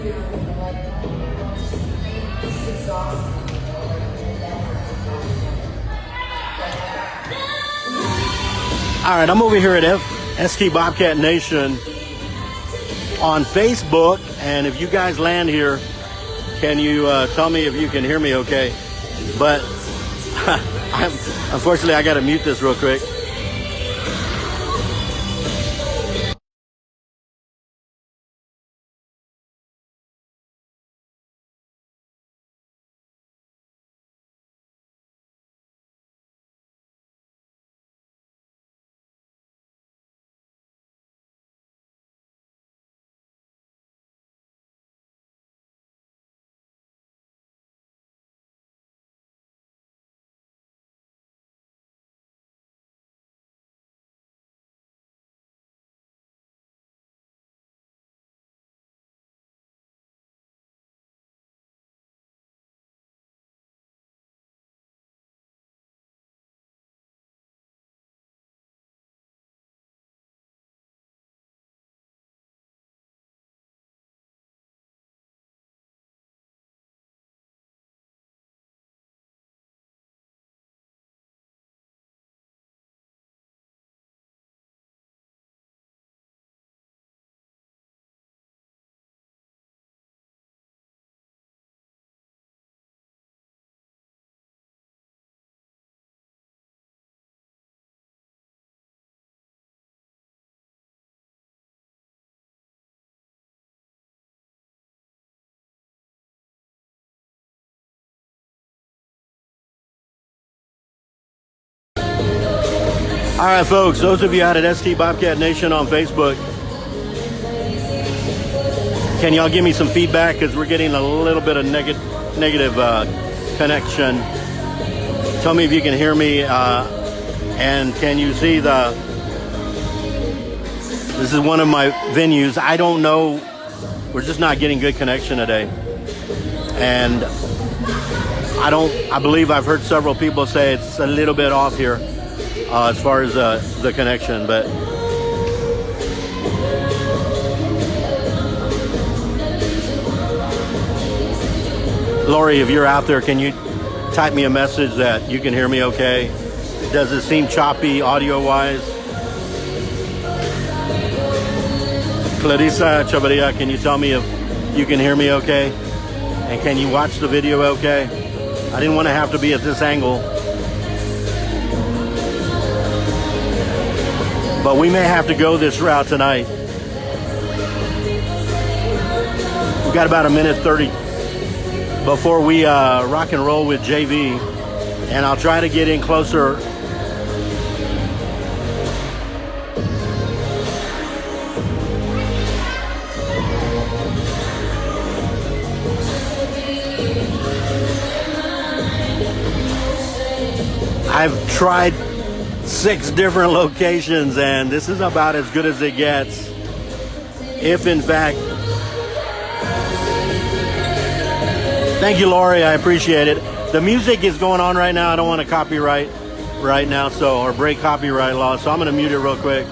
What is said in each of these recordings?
All right, I'm over here at ST Bobcat Nation on Facebook, and if you guys land here, can you tell me if you can hear me okay? But unfortunately, I got to mute this real quick. All right, folks, those of you out at ST Bobcat Nation on Facebook, can y'all give me some feedback? Because we're getting a little bit of negative connection. Tell me if you can hear me, and can you see this is one of my venues. I don't know, we're just not getting good connection today. And I believe I've heard several people say it's a little bit off here. As far as the connection, but Lori, if you're out there, can you type me a message that you can hear me okay? Does it seem choppy audio-wise? Clarissa Chavarria, can you tell me if you can hear me okay? And can you watch the video okay? I didn't want to have to be at this angle. But we may have to go this route tonight. We've got about a minute 30 before we rock and roll with JV. And I'll try to get in closer. I've tried 6 different locations, and this is about as good as it gets. If in fact, thank you, Lori, I appreciate it. The music is going on right now. I don't want to copyright right now, or break copyright law, so I'm going to mute it real quick.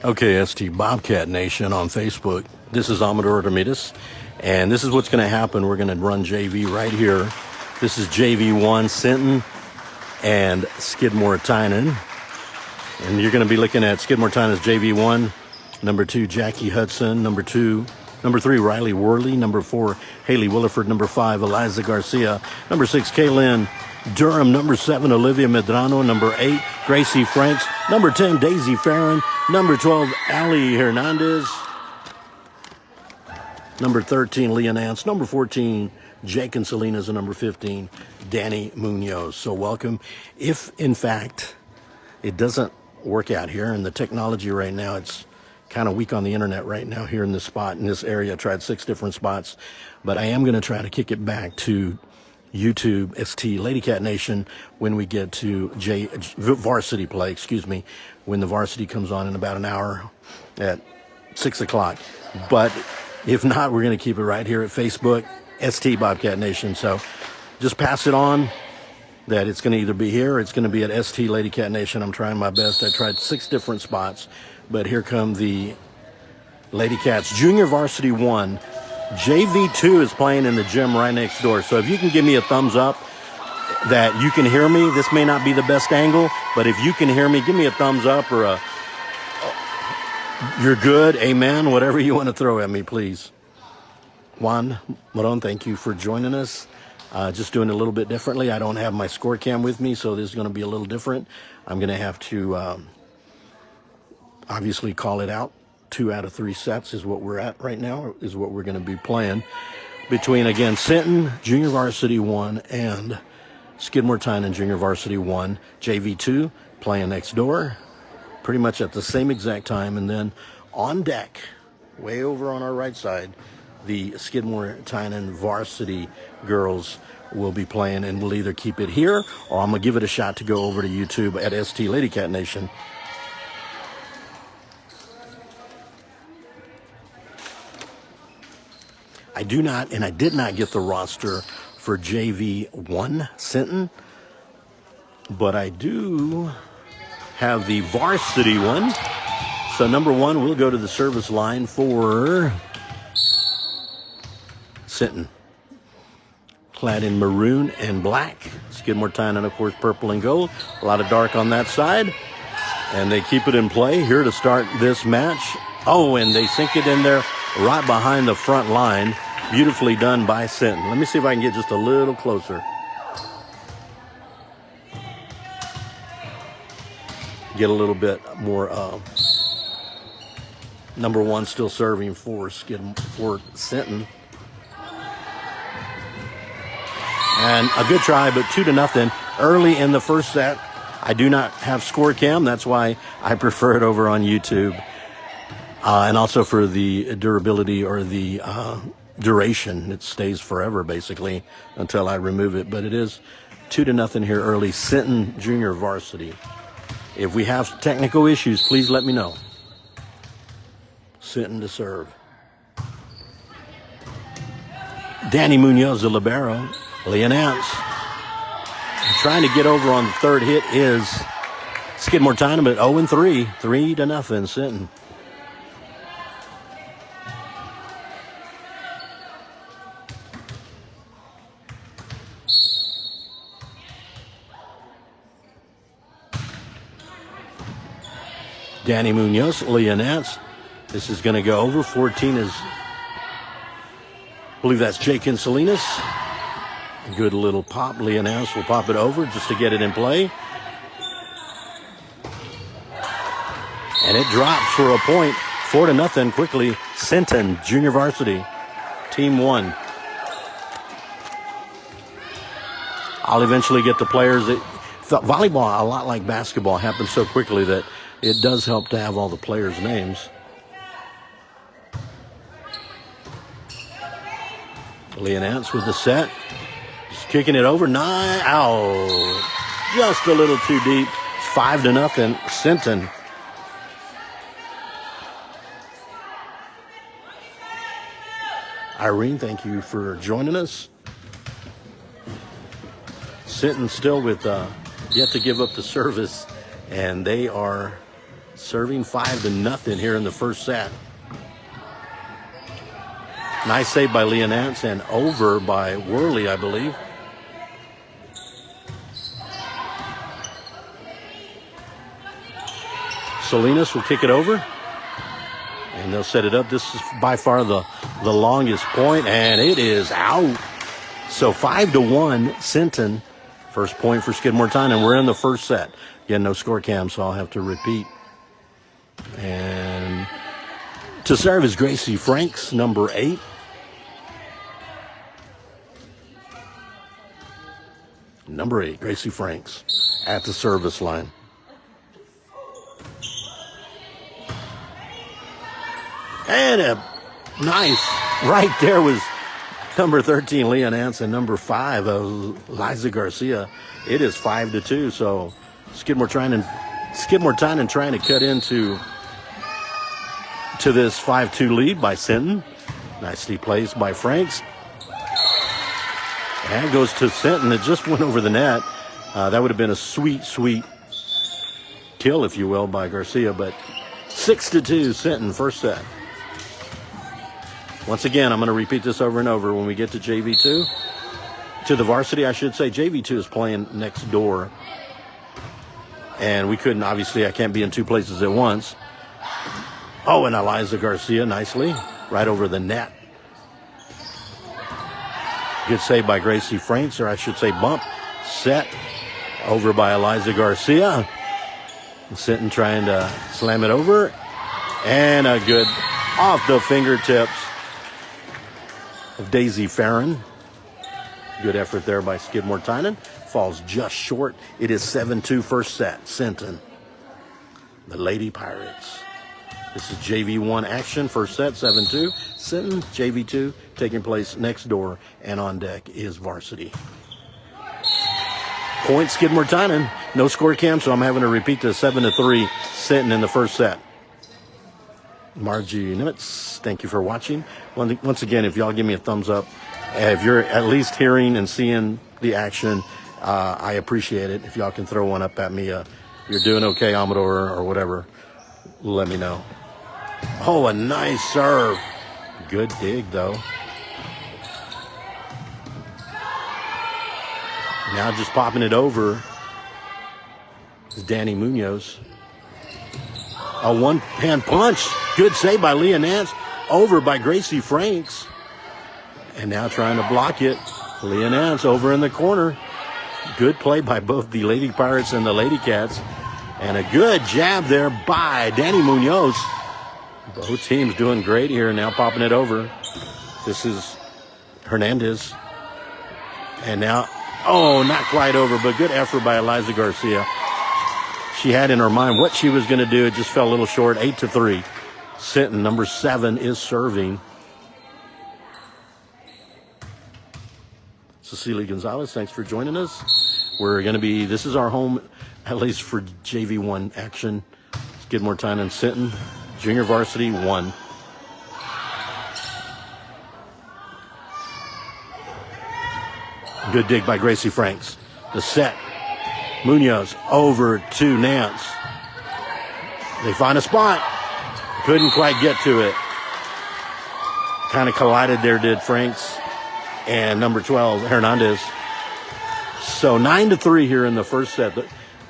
Okay, ST Bobcat Nation on Facebook. This is Amador Artemides, and this is what's going to happen. We're going to run JV right here. This is JV1 Sinton and Skidmore Tynan. And you're going to be looking at Skidmore Tynan's JV1, number 2, Jackie Hudson, number 3, Riley Worley, number 4, Haley Williford, number 5, Eliza Garcia, number 6, Kaylin Durham, number 7, Olivia Medrano, number 8, Gracie Franks, number 10, Daisy Farron, number 12, Ali Hernandez, number 13, Leah Nance, number 14, Jake and Salinas, and number 15, Danny Munoz. So welcome. If, in fact, it doesn't work out here, and the technology right now, it's kind of weak on the internet right now here in this spot, in this area. I tried 6 different spots, but I am going to try to kick it back to YouTube, ST Lady Cat Nation, when we get to varsity play, when the varsity comes on in about an hour at 6 o'clock. But if not, we're going to keep it right here at Facebook, ST Bobcat Nation. So just pass it on that it's going to either be here or it's going to be at ST Lady Cat Nation. I'm trying my best. I tried 6 different spots, but here come the Lady Cats. Junior Varsity 1. JV2 is playing in the gym right next door. So if you can give me a thumbs up that you can hear me, this may not be the best angle, but if you can hear me, give me a thumbs up or a you're good, amen, whatever you want to throw at me, please. Juan Moron, thank you for joining us. Just doing it a little bit differently. I don't have my score cam with me, so this is going to be a little different. I'm going to have to obviously call it out. 2 out of 3 sets is what we're at right now, is what we're going to be playing between, again, Sinton Junior Varsity 1 and Skidmore Tynan Junior Varsity 1. JV2 playing next door pretty much at the same exact time. And then on deck, way over on our right side, the Skidmore Tynan Varsity girls will be playing, and we'll either keep it here or I'm going to give it a shot to go over to YouTube at ST Lady Cat Nation. I do not, and I did not get the roster for JV1 Sinton, but I do have the varsity one. So number 1 will go to the service line for Sinton. Clad in maroon and black. Skidmore Tynan, of course, purple and gold. A lot of dark on that side. And they keep it in play here to start this match. Oh, and they sink it in there right behind the front line. Beautifully done by Sinton. Let me see if I can get just a little closer. Get a little bit more. Number 1 still serving for Sinton. And a good try, but 2-0 early in the first set. I do not have score cam. That's why I prefer it over on YouTube. And also for the durability or the duration. It stays forever, basically, until I remove it. But it is 2-0 here early. Sinton Junior Varsity. If we have technical issues, please let me know. Sinton to serve. Danny Munoz, the libero. Leah Nance. Trying to get over on the third hit is Skidmore Tynan, but 0-3. 3-0 Sinton. Danny Munoz, Leah Nance. This is going to go over. 14 is, I believe that's Jake and Salinas. Good little pop. Leah Nance will pop it over just to get it in play. And it drops for a point. 4-0 quickly. Sinton Junior Varsity. Team 1. I'll eventually get the players. Volleyball, a lot like basketball, happens so quickly that it does help to have all the players' names. Leah Nance with the set. Just kicking it over. 9 out. Just a little too deep. 5-0 Sinton. Irene, thank you for joining us. Sinton still with yet to give up the service, and they are Serving 5-0 here in the first set. Nice save by Leah Nance and over by Worley, I believe. Salinas will kick it over. And they'll set it up. This is by far the longest point, and it is out. So 5-1, Sinton. First point for Skidmore Tyne, and we're in the first set. Again, no score cam, so I'll have to repeat. And to serve is Gracie Franks, number 8. Number 8, Gracie Franks at the service line. And a nice, right there was number 13, Leah Nance, and number 5, Liza Garcia. It is 5-2, so Skidmore Tyne trying to cut into this 5-2 lead by Sinton. Nicely placed by Franks. And it goes to Sinton. It just went over the net. That would have been a sweet, sweet kill, if you will, by Garcia. But 6-2, Sinton, first set. Once again, I'm going to repeat this over and over. When we get to JV2, to the varsity, I should say, JV2 is playing next door. And we couldn't, obviously, I can't be in two places at once. Oh, and Eliza Garcia, nicely, right over the net. Good save by Gracie Franks, or I should say bump. Set over by Eliza Garcia. Sinton trying to slam it over. And a good off the fingertips of Daisy Farron. Good effort there by Skidmore Tyne. Falls just short. It is 7-2 first set. Sinton, the Lady Pirates. This is JV1 action. First set, 7-2. Sinton, JV2, taking place next door. And on deck is varsity. Point Skidmore Tyne. No score cam, so I'm having to repeat the 7-3 Sinton in the first set. Margie Nimitz, thank you for watching. Once again, if y'all give me a thumbs up, if you're at least hearing and seeing the action, I appreciate it. If y'all can throw one up at me, you're doing okay, Amador, or whatever, let me know. Oh, a nice serve. Good dig, though. Now just popping it over is Danny Munoz. A one-hand punch. Good save by Leah Nance. Over by Gracie Franks. And now trying to block it. Leah Nance over in the corner. Good play by both the Lady Pirates and the Lady Cats. And a good jab there by Danny Munoz. Both teams doing great here. Now popping it over. This is Hernandez. And now, oh, not quite over, but good effort by Eliza Garcia. She had in her mind what she was going to do. It just fell a little short. 8-3. Sinton, number 7, is serving. Cecilia Gonzalez, thanks for joining us. We're going to be, this is our home, at least for JV1 action. Skidmore Tyne and Sinton, junior varsity 1. Good dig by Gracie Franks. The set. Munoz over to Nance. They find a spot. Couldn't quite get to it. Kind of collided there, did Franks and number 12, Hernandez. So 9-3 here in the first set.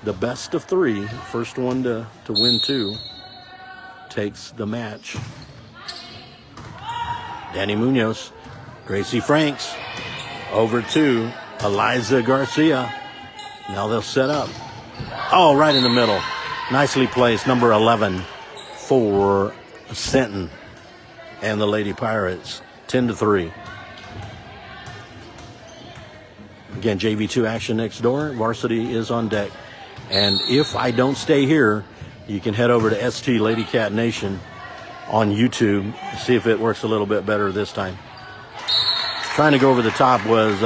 The best of 3. First one to win 2 takes the match. Danny Munoz. Gracie Franks over to Eliza Garcia. Now they'll set up. Oh, right in the middle. Nicely placed. Number 11 for Sinton and the Lady Pirates. 10-3. Again, JV2 action next door. Varsity is on deck. And if I don't stay here, you can head over to ST Lady Cat Nation on YouTube. See if it works a little bit better this time. Trying to go over the top was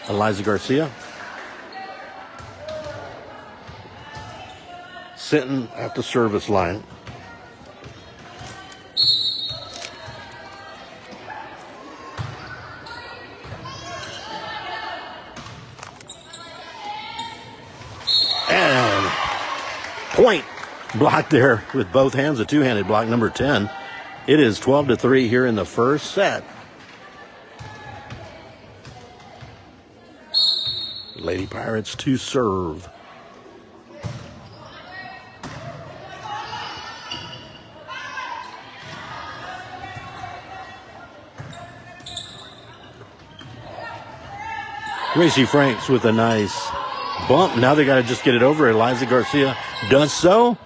Eliza Garcia. Sinton at the service line. And point block there with both hands, a two-handed block, number 10. It is 12-3 here in the first set. Lady Pirates to serve. Gracie Franks with a nice bump. Now they got to just get it over. Eliza Garcia does so.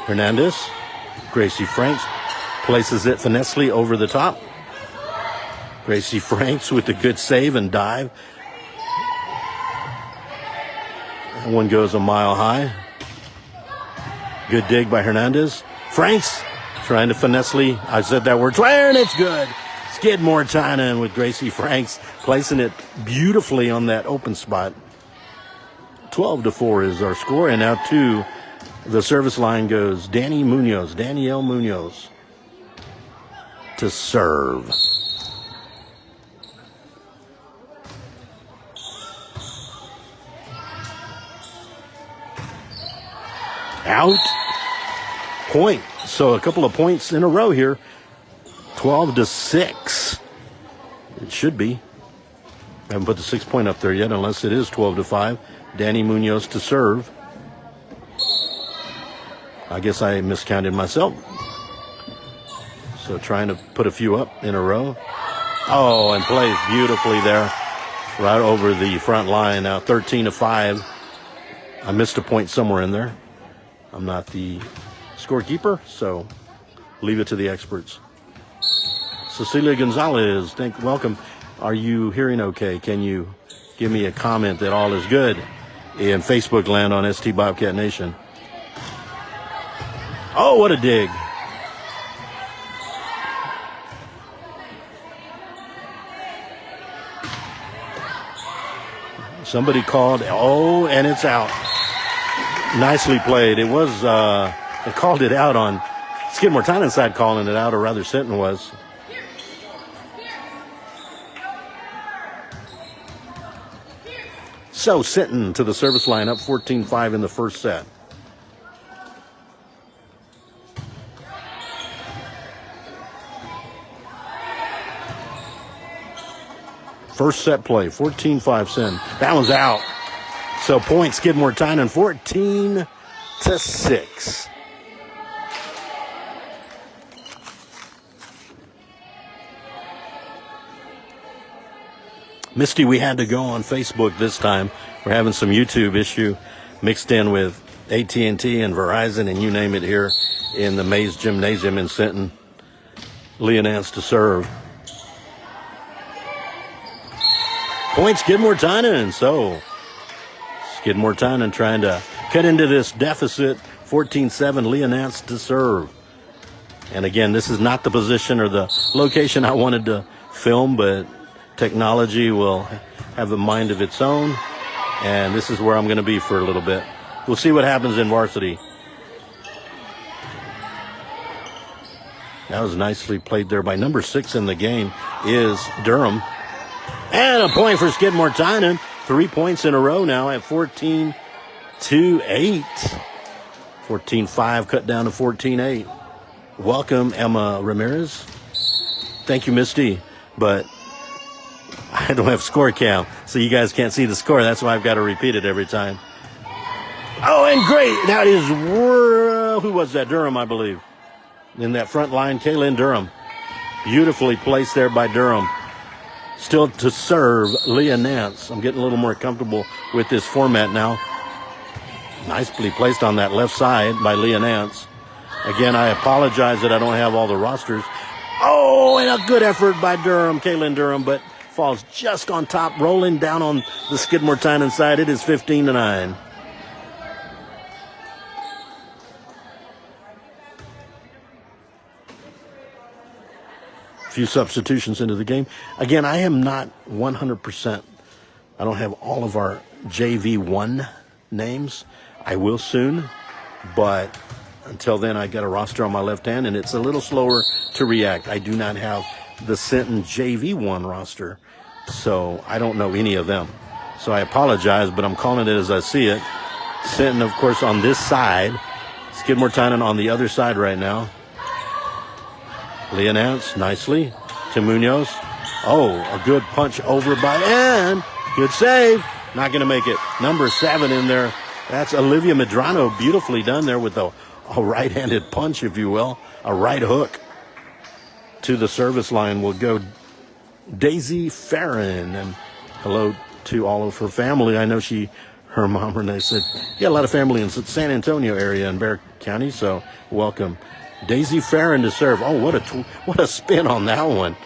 Hernandez. Gracie Franks places it finessely over the top. Gracie Franks with a good save and dive. That one goes a mile high. Good dig by Hernandez. Franks trying to finessely, I said that word, and it's good. Skidmore Tynan with Gracie Franks placing it beautifully on that open spot. 12-4 is our score, and now to the service line goes Danielle Munoz to serve. Out. Point. So a couple of points in a row here. 12-6. It should be. I haven't put the 6 point up there yet, unless it is 12-5. Danny Munoz to serve. I guess I miscounted myself. So trying to put a few up in a row. Oh, and plays beautifully there. Right over the front line. Now 13-5. I missed a point somewhere in there. I'm not the scorekeeper, so leave it to the experts. Cecilia Gonzalez, welcome. Are you hearing okay? Can you give me a comment that all is good in Facebook land on ST Bobcat Nation? Oh, what a dig. Somebody called, oh, and it's out. Nicely played. It was, they called it out on Skidmore Tynan's side, calling it out, or rather Sinton was. So Sinton to the service line, up 14-5 in the first set. First set play, 14-5 Sinton. That one's out. So point Skidmore Tynan, 14-6. Misty, we had to go on Facebook this time. We're having some YouTube issue mixed in with AT&T and Verizon and you name it here in the Mays Gymnasium in Sinton. Leah Nance to serve. Point Skidmore Tynan. So Skidmore Tynan trying to cut into this deficit. 14-7, Leah Nance to serve. And again, this is not the position or the location I wanted to film, but technology will have a mind of its own, and this is where I'm going to be for a little bit. We'll see what happens in varsity. That was nicely played there by number 6 in the game is Durham. And a point for Skidmore Tynan. 3 points in a row now at 14-8. 14-5 cut down to 14-8. Welcome, Emma Ramirez. Thank you, Misty. But I don't have score cam, so you guys can't see the score. That's why I've got to repeat it every time. Oh, and great. That is, who was that? Durham, I believe. In that front line, Kaylin Durham. Beautifully placed there by Durham. Still to serve, Leah Nance. I'm getting a little more comfortable with this format now. Nicely placed on that left side by Leah Nance. Again, I apologize that I don't have all the rosters. Oh, and a good effort by Durham, Kaylin Durham, but falls just on top, rolling down on the Skidmore Tynan side. It is 15-9. Few substitutions into the game. Again, I am not 100%. I don't have all of our JV1 names. I will soon, but until then, I got a roster on my left hand, and it's a little slower to react. I do not have the Sinton JV1 roster, so I don't know any of them. so I apologize, but I'm calling it as I see it. Sinton, of course, on this side. Skidmore-Tynan on the other side right now. Leah Nance, nicely to Munoz. Oh, a good punch over by Ann. Good save. Not going to make it. Number 7 in there. That's Olivia Medrano. Beautifully done there with a right-handed punch, if you will. A right hook. To the service line will go Daisy Farron. And hello to all of her family. I know her mom Renee said, yeah, a lot of family in the San Antonio area in Bexar County, so welcome. Daisy Farron to serve. Oh, what a spin on that one.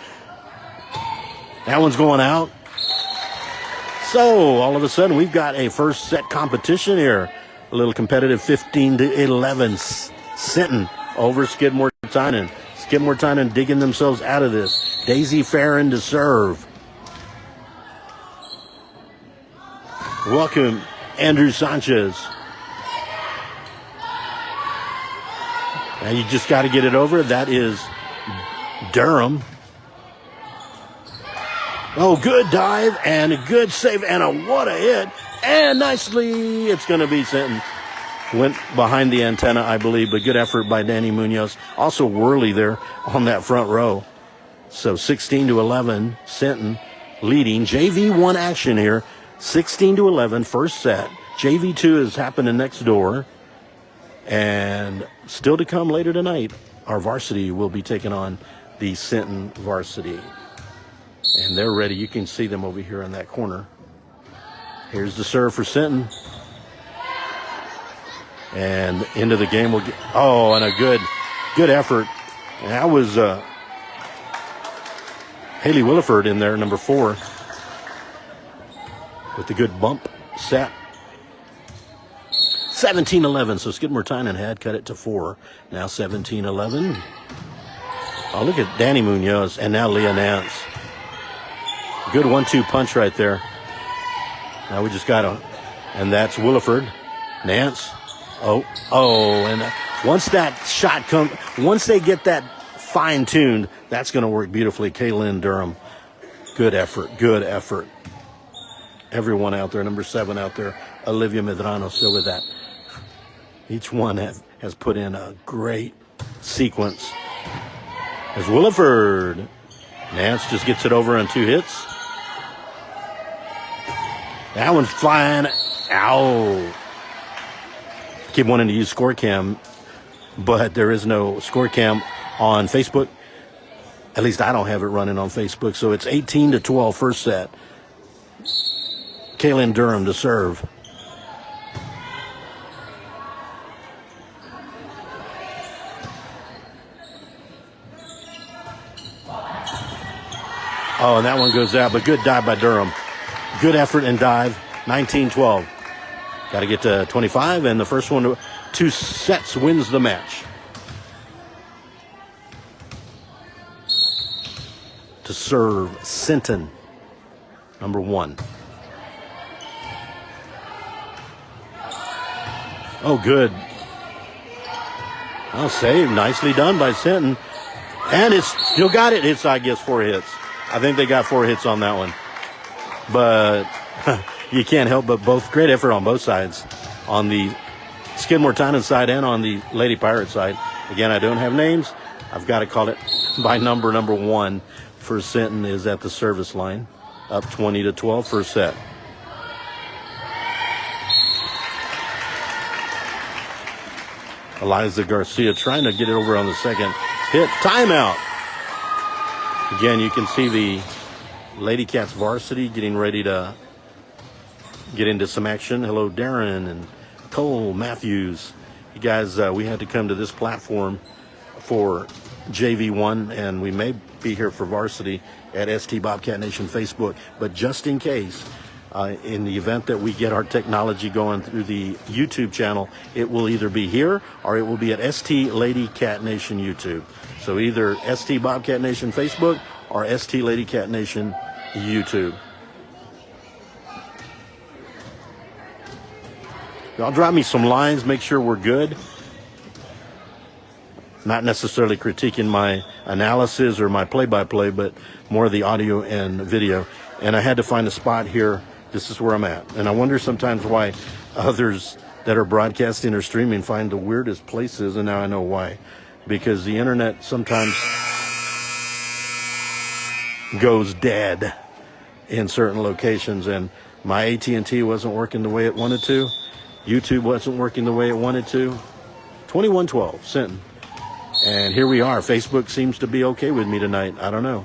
That one's going out. So all of a sudden we've got a first set competition here. A little competitive 15-11. Sinton over Skidmore-Tynan. Skidmore-Tynan digging themselves out of this. Daisy Farron to serve. Welcome, Andrew Sanchez. Now you just got to get it over. That is Durham. Oh, good dive and a good save and what a hit. And nicely, it's going to be Sinton. Went behind the antenna, I believe, but good effort by Danny Munoz. Also Worley there on that front row. So 16-11, Sinton leading. JV1 action here. 16-11, first set. JV2 is happening next door. And still to come later tonight, our varsity will be taking on the Sinton varsity. And they're ready. You can see them over here in that corner. Here's the serve for Sinton. And into the game will get, oh, and a good effort. And that was Haley Williford in there, number 4. With the good bump set. 17-11, so Skidmore-Tynan had cut it to 4. Now 17-11. Oh, look at Danny Munoz and now Leah Nance. Good 1-2 punch right there. Now we just got and that's Williford. Nance. Oh, and once that shot once they get that fine-tuned, that's going to work beautifully. Kaylin Durham. Good effort. Everyone out there, number 7 out there, Olivia Medrano still with that. Each one has put in a great sequence. As Williford. Nance just gets it over on 2 hits. That one's flying. Ow. Keep wanting to use ScoreCam, but there is no ScoreCam on Facebook. At least I don't have it running on Facebook. So it's 18-12 first set. Kaylin Durham to serve. Oh, and that one goes out, but good dive by Durham. Good effort and dive. 19-12. Got to get to 25, and the first one, 2 sets wins the match. To serve Sinton, number 1. Oh, good. Oh, save. Nicely done by Sinton. And it's still got it. It's, I guess, 4 hits. I think they got 4 hits on that one. But you can't help but both. Great effort on both sides. On the Skidmore-Tynan side and on the Lady Pirate side. Again, I don't have names. I've got to call it by number. Number 1 for Sinton is at the service line. Up 20-12 first set. Eliza Garcia trying to get it over on the second hit. Timeout. Again, you can see the Lady Cats varsity getting ready to get into some action. Hello, Darren and Cole Matthews. You guys, we had to come to this platform for JV1, and we may be here for varsity at ST Bobcat Nation Facebook. But just in case, in the event that we get our technology going through the YouTube channel, it will either be here or it will be at ST Lady Cat Nation YouTube. So either ST Bobcat Nation Facebook or ST Lady Cat Nation YouTube. Y'all drop me some lines, make sure we're good. Not necessarily critiquing my analysis or my play-by-play, but more of the audio and video. And I had to find a spot here this is where I'm at. And I wonder sometimes why others that are broadcasting or streaming find the weirdest places, and now I know why. Because the internet sometimes goes dead in certain locations, and my AT&T wasn't working the way it wanted to. YouTube wasn't working the way it wanted to. 21-12, Sinton. And here we are. Facebook seems to be okay with me tonight. I don't know.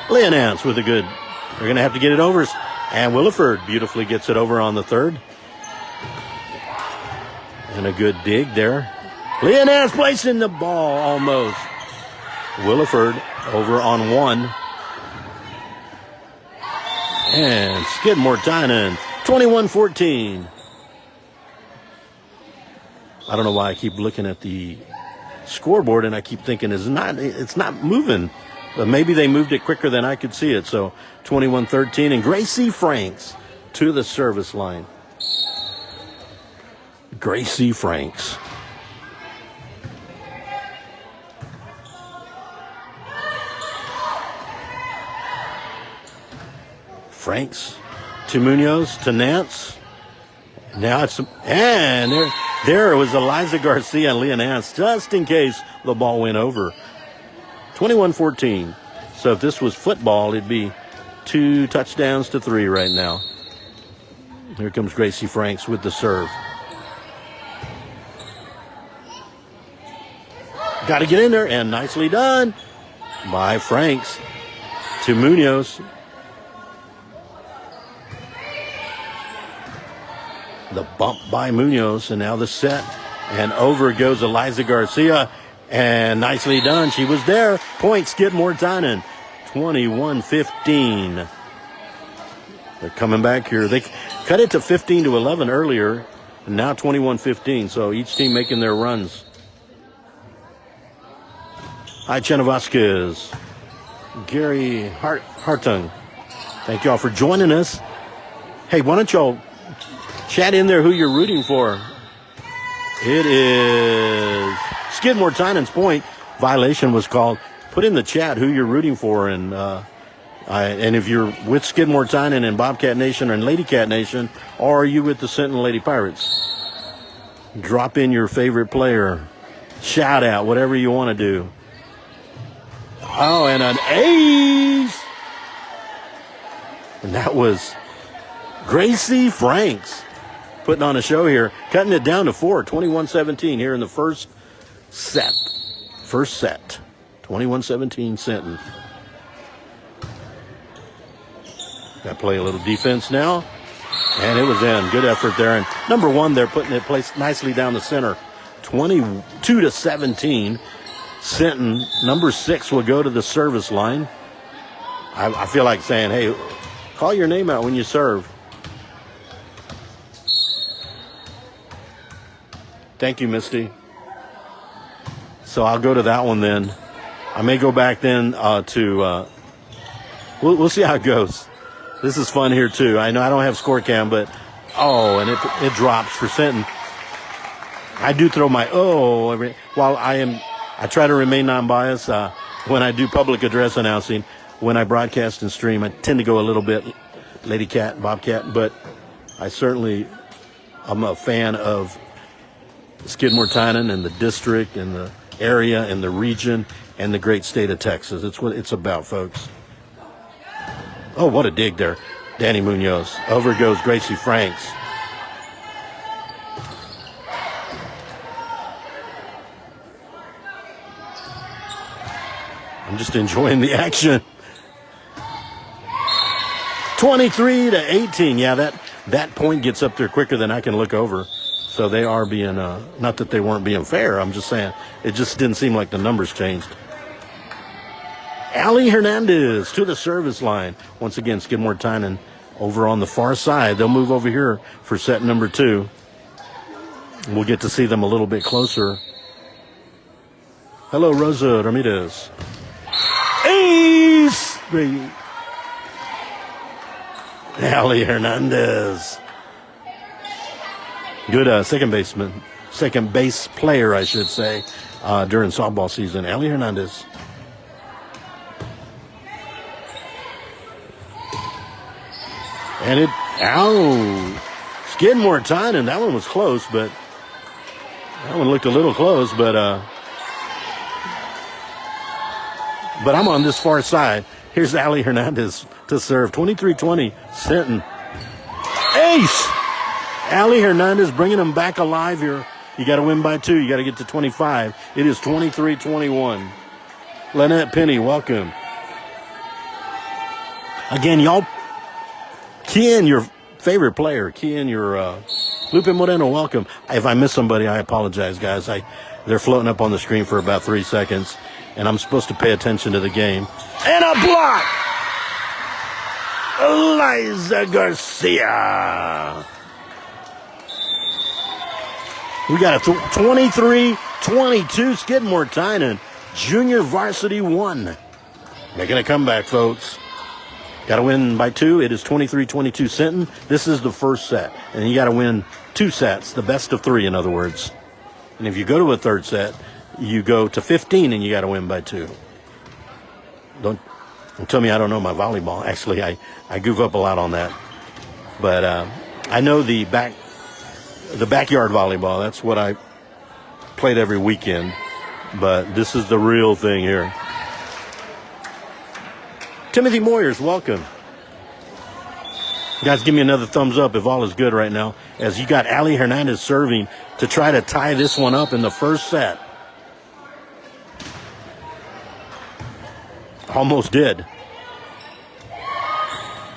Leah Nance with a good. They're going to have to get it over. And Williford beautifully gets it over on the third. And a good dig there. Leah Nance placing the ball almost. Williford over on one. And Skidmore Tynan, 21-14. I don't know why I keep looking at the scoreboard and I keep thinking it's not moving. But maybe they moved it quicker than I could see it. So 21-13, and Gracie Franks to the service line. Gracie Franks. Franks to Munoz to Nance. Now it's, and there was Eliza Garcia and Leah Nance, just in case the ball went over. 21-14. So if this was football, it'd be 2 touchdowns to 3 right now. Here comes Gracie Franks with the serve. Got to get in there, and nicely done by Franks to Munoz. The bump by Munoz, and now the set. And over goes Eliza Garcia. And nicely done. She was there. Point Skidmore Tynan. 21-15. They're coming back here. They cut it to 15-11 earlier. And now 21-15. So each team making their runs. Hi, Chenna Vasquez. Gary Hartung. Thank y'all for joining us. Hey, why don't y'all chat in there who you're rooting for. It is Skidmore Tynan's point. Violation was called. Put in the chat who you're rooting for, and if you're with Skidmore Tynan and Bobcat Nation and Lady Cat Nation, or are you with the Sinton Lady Pirates? Drop in your favorite player. Shout out, whatever you want to do. Oh, and an ace! And that was Gracie Franks putting on a show here, cutting it down to 4, 21-17 here in the first set. 21-17 Sinton. Got to play a little defense now. And it was in. Good effort there. And number 1, they're putting it placed nicely down the center. 22-17. Sinton, number 6, will go to the service line. I feel like saying, hey, call your name out when you serve. Thank you, Misty. So I'll go to that one then. I may go back then to we'll see how it goes. This is fun here too. I know I don't have score cam, but and it drops for Sinton. I do throw my while I try to remain non-biased when I do public address announcing. When I broadcast and stream, I tend to go a little bit Lady Cat, Bobcat, but I'm a fan of Skidmore Tynan and the district and the area and the region and the great state of Texas. It's what it's about, folks. Oh, what a dig there. Danny Munoz. Over goes Gracie Franks. I'm just enjoying the action. 23-18. Yeah, that point gets up there quicker than I can look over. So they are being, not that they weren't being fair. I'm just saying it just didn't seem like the numbers changed. Allie Hernandez to the service line. Once again, Skidmore Tynan over on the far side. They'll move over here for set number 2. We'll get to see them a little bit closer. Hello, Rosa Ramirez. Ace! Allie Hernandez. Good second base player, I should say, during softball season. Allie Hernandez. And Skidmore Tynan, that one was close, but that one looked a little close, but I'm on this far side. Here's Ali Hernandez to serve. 23-20, Sinton. Ace! Ali Hernandez bringing them back alive here. You got to win by 2. You got to get to 25. It is 23-21. Lynette Penny, welcome. Again, y'all key in your favorite player. Key in your Lupe Moreno, welcome. If I miss somebody, I apologize, guys. They're floating up on the screen for about 3 seconds, and I'm supposed to pay attention to the game. And a block! Eliza Garcia. We got a 23-22 Skidmore Tynan, Junior Varsity 1. Making a comeback, folks. Got to win by 2. It is 23-22 Sinton. This is the first set, and you got to win 2 sets, the best of 3, in other words. And if you go to a third set, you go to 15, and you got to win by 2. Don't tell me I don't know my volleyball. Actually, I goof up a lot on that. But I know the backyard volleyball. That's what I played every weekend. But this is the real thing here. Timothy Moyers, welcome. Guys, give me another thumbs up if all is good right now, as you got Ali Hernandez serving to try to tie this one up in the first set. Almost did.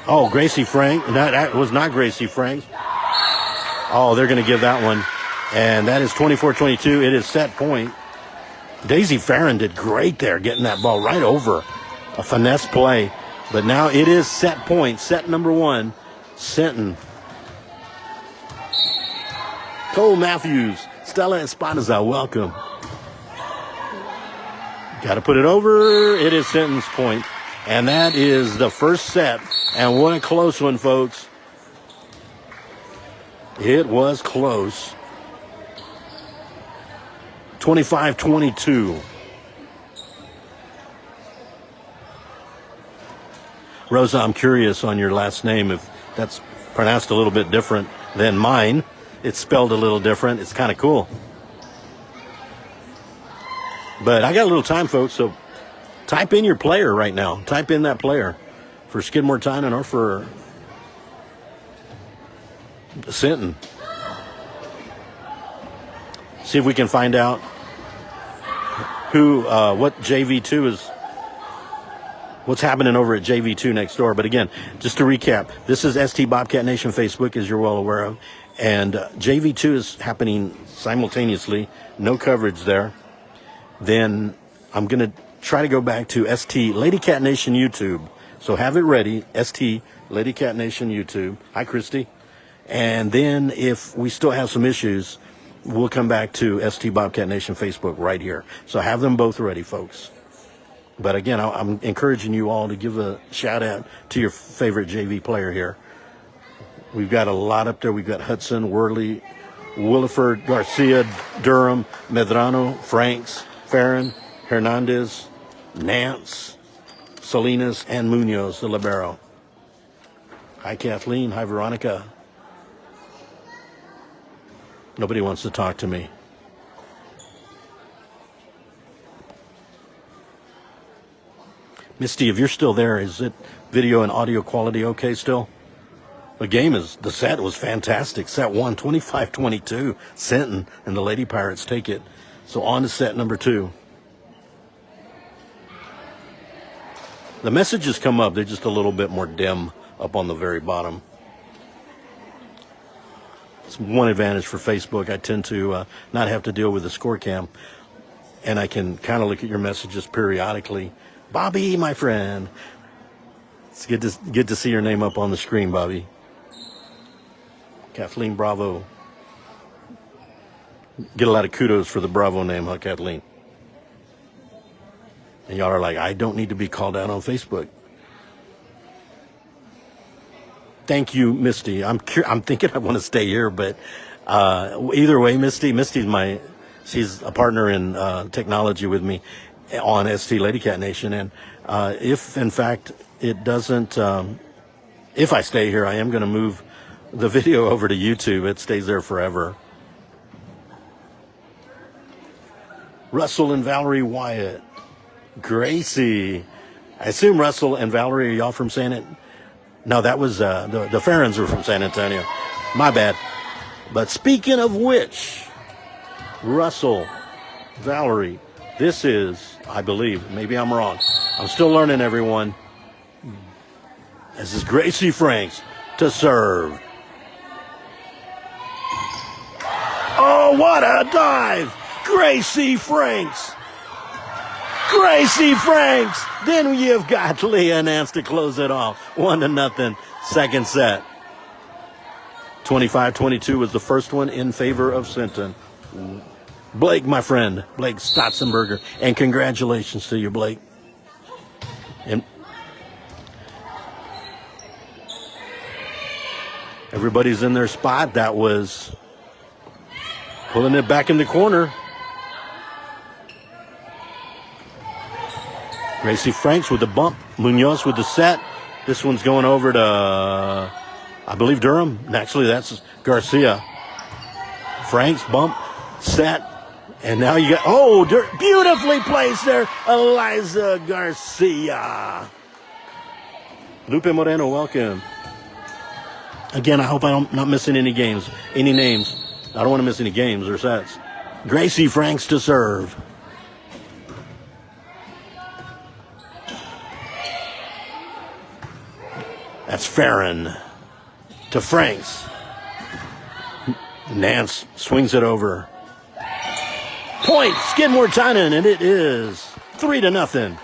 Oh, Gracie Frank. That was not Gracie Frank. Oh, they're going to give that one. And that is 24-22. It is set point. Daisy Farron did great there, getting that ball right over. A finesse play. But now it is set point. Set number 1. Sinton. Cole Matthews. Stella Espanza, welcome. Got to put it over. It is Sinton's point. And that is the first set. And what a close one, folks. It was close. 25-22. Rosa, I'm curious on your last name if that's pronounced a little bit different than mine. It's spelled a little different. It's kind of cool. But I got a little time, folks, so type in your player right now. Type in that player for Skidmore Tynan or for Sinton. See if we can find out what JV2 is, what's happening over at JV2 next door. But again, just to recap, this is ST Bobcat Nation Facebook, as you're well aware of. And JV2 is happening simultaneously. No coverage there. Then I'm going to try to go back to ST Lady Cat Nation YouTube. So have it ready, ST Lady Cat Nation YouTube. Hi, Christy. And then if we still have some issues, we'll come back to ST Bobcat Nation Facebook right here. So have them both ready, folks. But again, I'm encouraging you all to give a shout out to your favorite JV player here. We've got a lot up there. We've got Hudson, Worley, Williford, Garcia, Durham, Medrano, Franks, Farron, Hernandez, Nance, Salinas, and Munoz, the libero. Hi, Kathleen. Hi, Veronica. Nobody wants to talk to me. Misty, if you're still there, is it video and audio quality okay still? The set was fantastic. Set 1, 25-22, Sinton, and the Lady Pirates take it. So on to set number 2. The messages come up. They're just a little bit more dim up on the very bottom. It's one advantage for Facebook. I tend to not have to deal with the score cam, and I can kind of look at your messages periodically. Bobby, my friend. It's good to see your name up on the screen, Bobby. Kathleen Bravo. Get a lot of kudos for the Bravo name, huh, Kathleen? And y'all are like, I don't need to be called out on Facebook. Thank you, Misty. I'm thinking I want to stay here, but either way, Misty's she's a partner in technology with me on ST Lady Cat Nation, and if in fact it doesn't, If I stay here, I am going to move the video over to YouTube. It stays there forever. Russell and Valerie Wyatt. Gracie. I assume Russell and Valerie, are y'all from San Antonio? No, that was the Farrens were from San Antonio. My bad. But speaking of which, Russell, Valerie, this is, I believe, maybe I'm wrong. I'm still learning, everyone. This is Gracie Franks to serve. Oh, what a dive! Gracie Franks. Gracie Franks. Then you've got Leah Nance to close it off. 1-0. Second set. 25-22 was the first one in favor of Sinton. Blake, my friend, Blake Stotzenberger. And congratulations to you, Blake. And everybody's in their spot. That was pulling it back in the corner. Gracie Franks with the bump. Munoz with the set. This one's going over to, I believe, Durham. Actually, that's Garcia. Franks, bump, set. And now you got, beautifully placed there, Eliza Garcia. Lupe Moreno, welcome. Again, I hope I'm not missing any names. I don't want to miss any games or sets. Gracie Franks to serve. That's Farron to Franks. Nance swings it over. Point, Skidmore-Tynan, and it is 3-0.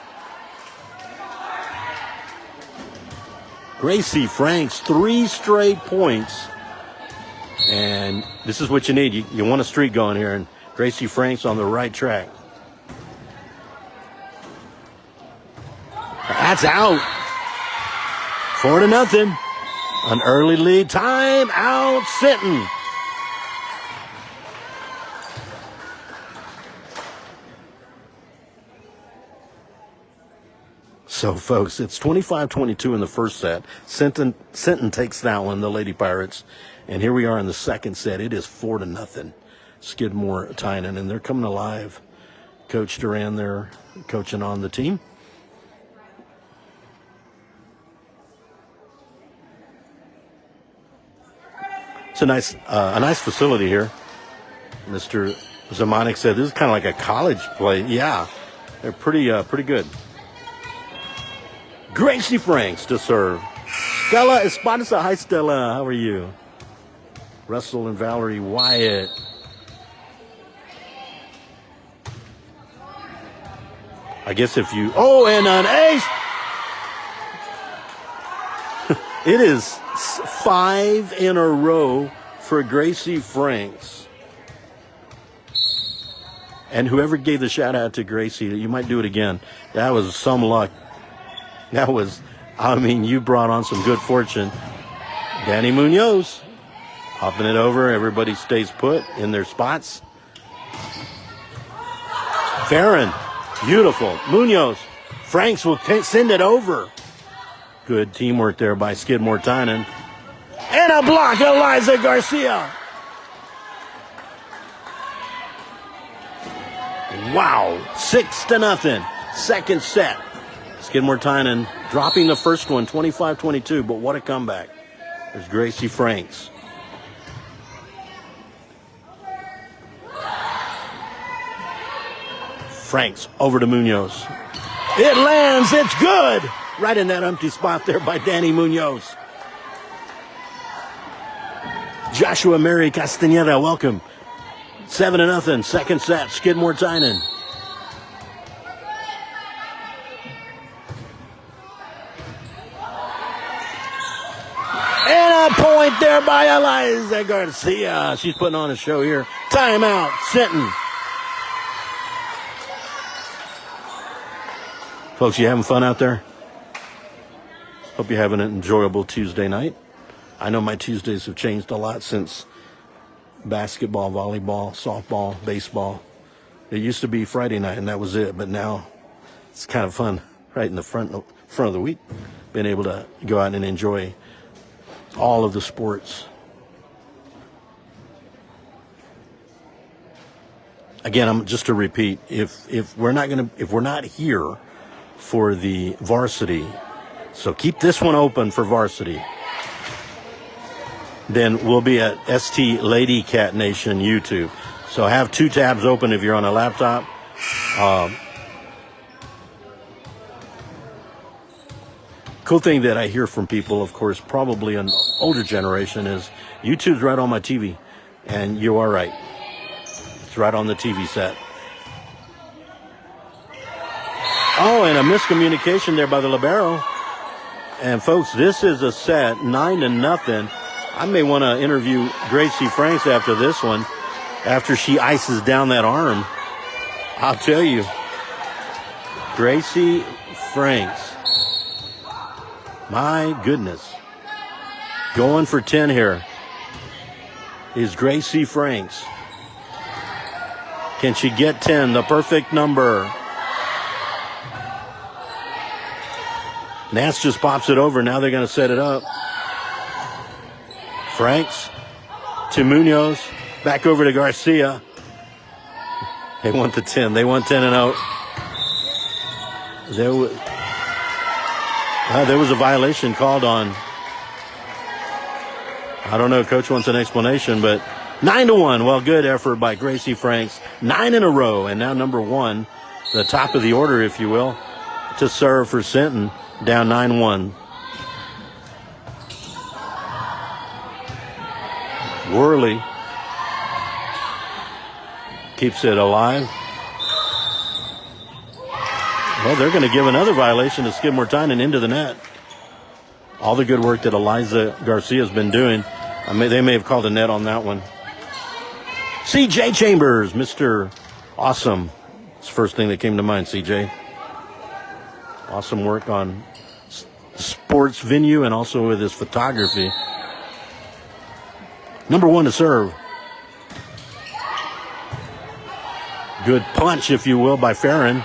Gracie Franks, 3 straight points. And this is what you need. You want a streak going here, and Gracie Franks on the right track. That's out. 4-0. An early lead. Time out, Sinton. So, folks, it's 25-22 in the first set. Sinton takes that one, the Lady Pirates. And here we are in the second set. It is 4-0. Skidmore-Tynan, and they're coming alive. Coach Duran there coaching on the team. It's a nice facility here. Mr. Zamanek said this is kind of like a college play. Yeah, they're pretty good. Gracie Franks to serve. Stella Esparza. Hi, Stella. How are you? Russell and Valerie Wyatt. I guess if you... Oh, and an ace! It is 5 in a row for Gracie Franks. And whoever gave the shout out to Gracie, you might do it again. That was some luck. That was, you brought on some good fortune. Danny Munoz hopping it over. Everybody stays put in their spots. Farron, beautiful. Munoz, Franks will send it over. Good teamwork there by Skidmore-Tynan. And a block, Eliza Garcia. Wow, 6-0. Second set. Skidmore-Tynan dropping the first one, 25-22, but what a comeback. There's Gracie Franks. Franks over to Munoz. It lands, it's good. Right in that empty spot there by Danny Munoz. Joshua Mary Castaneda, welcome. 7-0, second set, Skidmore-Tynan. And a point there by Eliza Garcia. She's putting on a show here. Timeout, Sinton. Folks, you having fun out there? Hope you're having an enjoyable Tuesday night. I know my Tuesdays have changed a lot since basketball, volleyball, softball, baseball. It used to be Friday night, and that was it. But now it's kind of fun right in the front of the week, being able to go out and enjoy all of the sports. Again, I'm just to repeat, if we're not here for the varsity, so keep this one open for varsity, then we'll be at ST Lady Cat Nation YouTube. So have 2 tabs open if you're on a laptop. Cool thing that I hear from people, of course, probably an older generation, is YouTube's right on my TV. And you are right. It's right on the TV set. Oh, and a miscommunication there by the libero. And folks, this is a set 9-0. I may want to interview Gracie Franks after this one, after she ices down that arm. I'll tell you, Gracie Franks, my goodness, going for 10 here is Gracie Franks. Can she get 10, the perfect number? Nance just pops it over. Now they're going to set it up. Franks to Munoz. Back over to Garcia. They want the 10. They want 10-0. There was a violation called on. I don't know. Coach wants an explanation, but 9-1. Well, good effort by Gracie Franks. 9 in a row. And now number 1, the top of the order, if you will, to serve for Sinton. Down 9-1. Worley keeps it alive. Well, they're going to give another violation to Skidmore Tynan into the net. All the good work that Eliza Garcia has been doing, they may have called a net on that one. CJ Chambers, Mr. Awesome. It's the first thing that came to mind, CJ. Awesome work on sports venue and also with his photography. Number 1 to serve. Good punch, if you will, by Farron.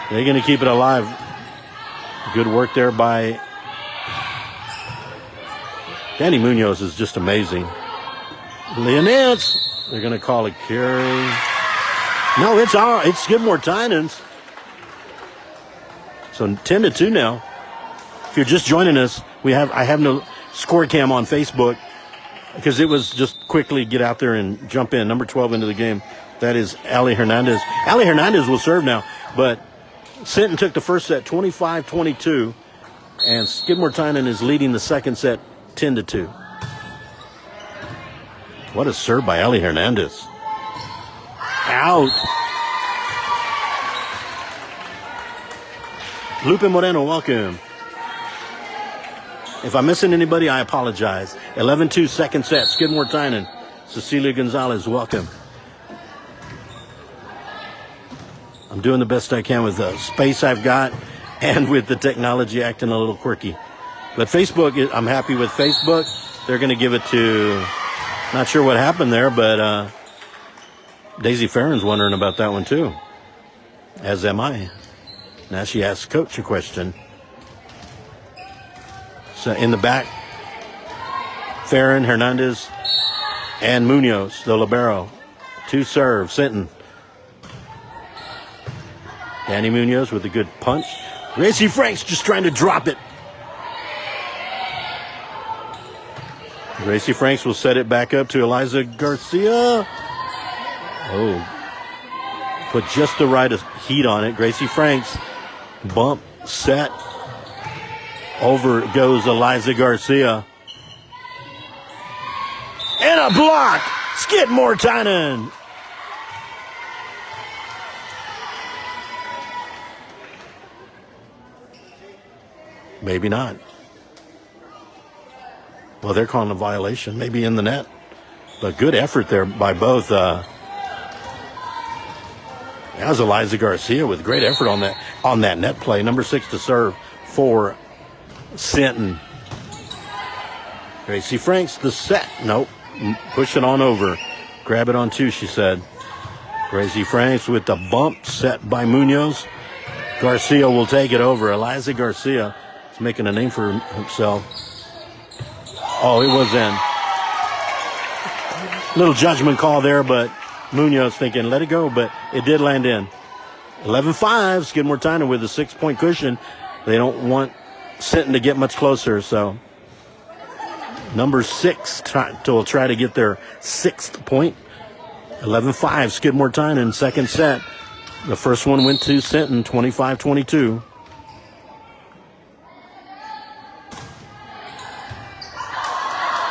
They're going to keep it alive. Good work there by Danny Munoz is just amazing. Leonets, they're going to call it carry. No, it's Skidmore Tynan's. So 10-2 now. If you're just joining us, I have no score cam on Facebook because it was just quickly get out there and jump in. Number 12 into the game. That is Ali Hernandez. Ali Hernandez will serve now, but Sinton took the first set 25-22, and Skidmore Tynan is leading the second set 10-2. What a serve by Ali Hernandez. Out. Lupe Moreno, welcome. If I'm missing anybody, I apologize. 11-2 second set. Skidmore Tynan. Cecilia Gonzalez, welcome. I'm doing the best I can with the space I've got and with the technology acting a little quirky. But Facebook, I'm happy with Facebook. They're going to give it to, not sure what happened there, but Daisy Farron's wondering about that one too. As am I. Now she asks Coach a question. So in the back, Farron, Hernandez, and Munoz, the libero. 2 serve, Sinton. Danny Munoz with a good punch. Gracie Franks just trying to drop it. Gracie Franks will set it back up to Eliza Garcia. Oh, put just the right heat on it. Gracie Franks, bump, set. Over goes Eliza Garcia. And a block! Skidmore Tynan. Maybe not. Well, they're calling a violation, maybe in the net. But good effort there by both. That was Eliza Garcia with great effort on that net play. Number 6 to serve for Sinton. Gracie Franks, the set. Nope. Push it on over. Grab it on 2, she said. Gracie Franks with the bump set by Munoz. Garcia will take it over. Eliza Garcia is making a name for himself. Oh, it was in. Little judgment call there, but Munoz thinking, let it go, but it did land in. 11-5, Skidmore Tynan with a 6-point cushion. They don't want Sinton to get much closer, so number 6 will try to get their 6th point. 11-5, Skidmore Tynan, second set. The first one went to Sinton, 25-22.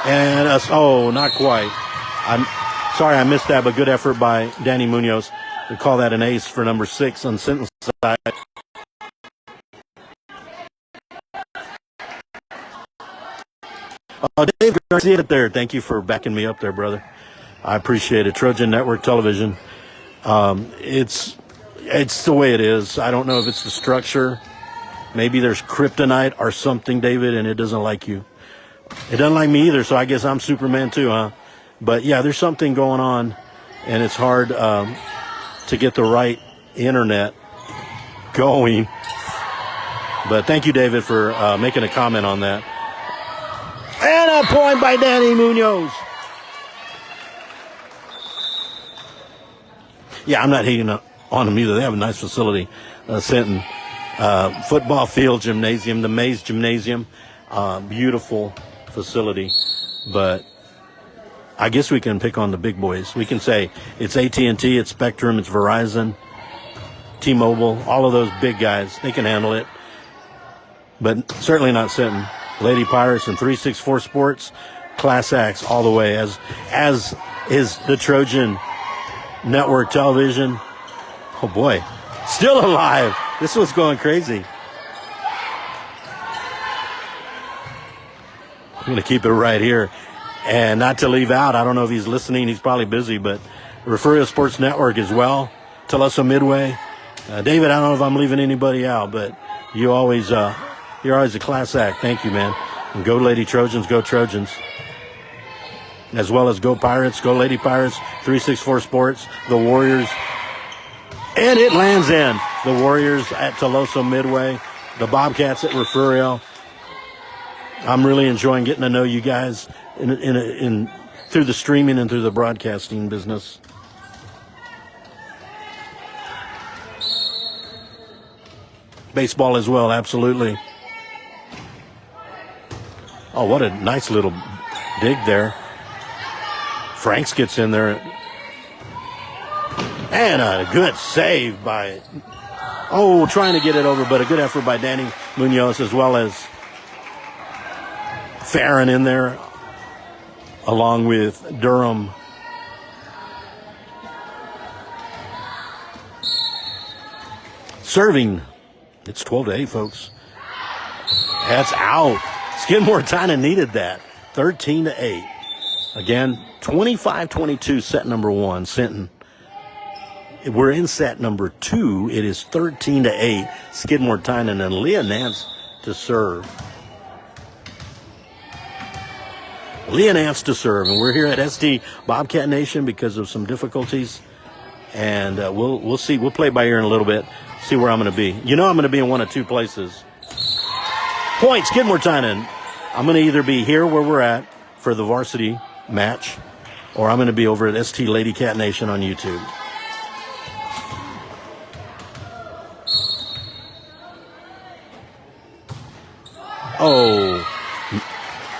And, not quite. I'm sorry I missed that, but good effort by Danny Munoz. We call that an ace for number 6 on Sinton's side. Dave Garcia there. Thank you for backing me up there, brother. I appreciate it. Trojan Network Television. It's the way it is. I don't know if it's the structure. Maybe there's kryptonite or something, David, and it doesn't like you. It doesn't like me either, so I guess I'm Superman too, huh? But yeah, there's something going on, and it's hard to get the right internet going. But thank you, David, for making a comment on that. And a point by Danny Munoz. Yeah, I'm not hating on them either. They have a nice facility, Sinton. Football field, gymnasium, the Maze Gymnasium. Beautiful facility. But I guess we can pick on the big boys. We can say it's AT&T, it's Spectrum, it's Verizon, T-Mobile, all of those big guys. They can handle it. But certainly not Sinton. Lady Pirates and 364 Sports, class acts all the way, as is the Trojan Network Television. Oh boy, still alive. This was going crazy. I'm going to keep it right here. And not to leave out, I don't know if he's listening, he's probably busy, but Referral Sports Network as well. Tulsa Midway. David, I don't know if I'm leaving anybody out, but you're always a class act. Thank you, man. And go Lady Trojans, go Trojans. As well as go Pirates, go Lady Pirates, 364 Sports, the Warriors. And it lands in. The Warriors at Tulsa Midway, the Bobcats at Referral. I'm really enjoying getting to know you guys in through the streaming and through the broadcasting business. Baseball as well, absolutely. Oh, what a nice little dig there. Franks gets in there. And a good save by, trying to get it over, but a good effort by Danny Munoz, as well as Farron in there, along with Durham. Serving. It's 12-8, folks. That's out. Skidmore Tynan needed that. 13-8. Again, 25-22, set number 1, Sinton. We're in set number 2. It is 13-8. Skidmore Tynan and Leah Nance to serve. Leah Nance to serve. And we're here at ST Bobcat Nation because of some difficulties. And we'll see. We'll play by ear in a little bit. See where I'm going to be. You know I'm going to be in one of two places. Point, Skidmore Tynan. I'm going to either be here where we're at for the varsity match, or I'm going to be over at ST Lady Cat Nation on YouTube.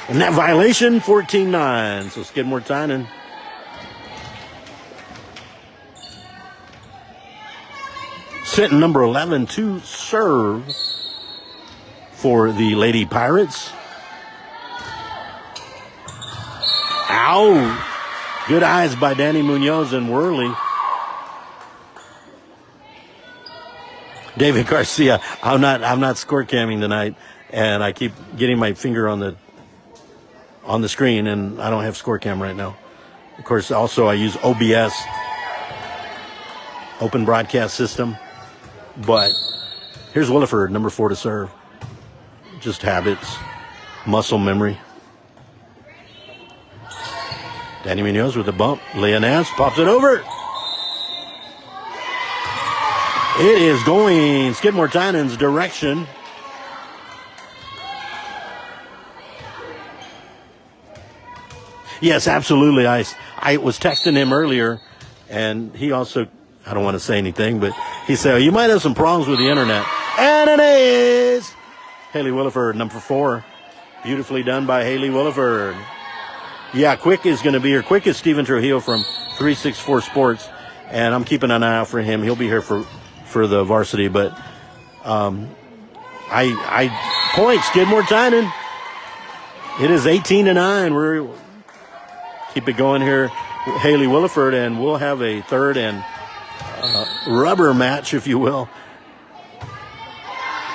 And that violation, 14-9. So Skidmore Tynan. Sinton number 11 to serve for the Lady Pirates. Ow! Good eyes by Danny Munoz and Worley. David Garcia, I'm not score camming tonight, and I keep getting my finger on the screen, and I don't have score cam right now. Of course, also I use OBS, Open Broadcast System. But here's Williford, number 4 to serve. Just habits, muscle memory. Danny Munoz with a bump. Leah Nance pops it over. It is going Skidmore Tynan's direction. Yes, absolutely. I was texting him earlier, and he also, I don't want to say anything, but he said, you might have some problems with the internet. And it is Haley Williford, number 4. Beautifully done by Haley Williford. Yeah, Quick is going to be here. Quick is Steven Trujillo from 364 Sports, and I'm keeping an eye out for him. He'll be here for the varsity, but points, Skidmore Tynan. It is 18-9. We're keep it going here, Haley Williford, and we'll have a third and rubber match, if you will,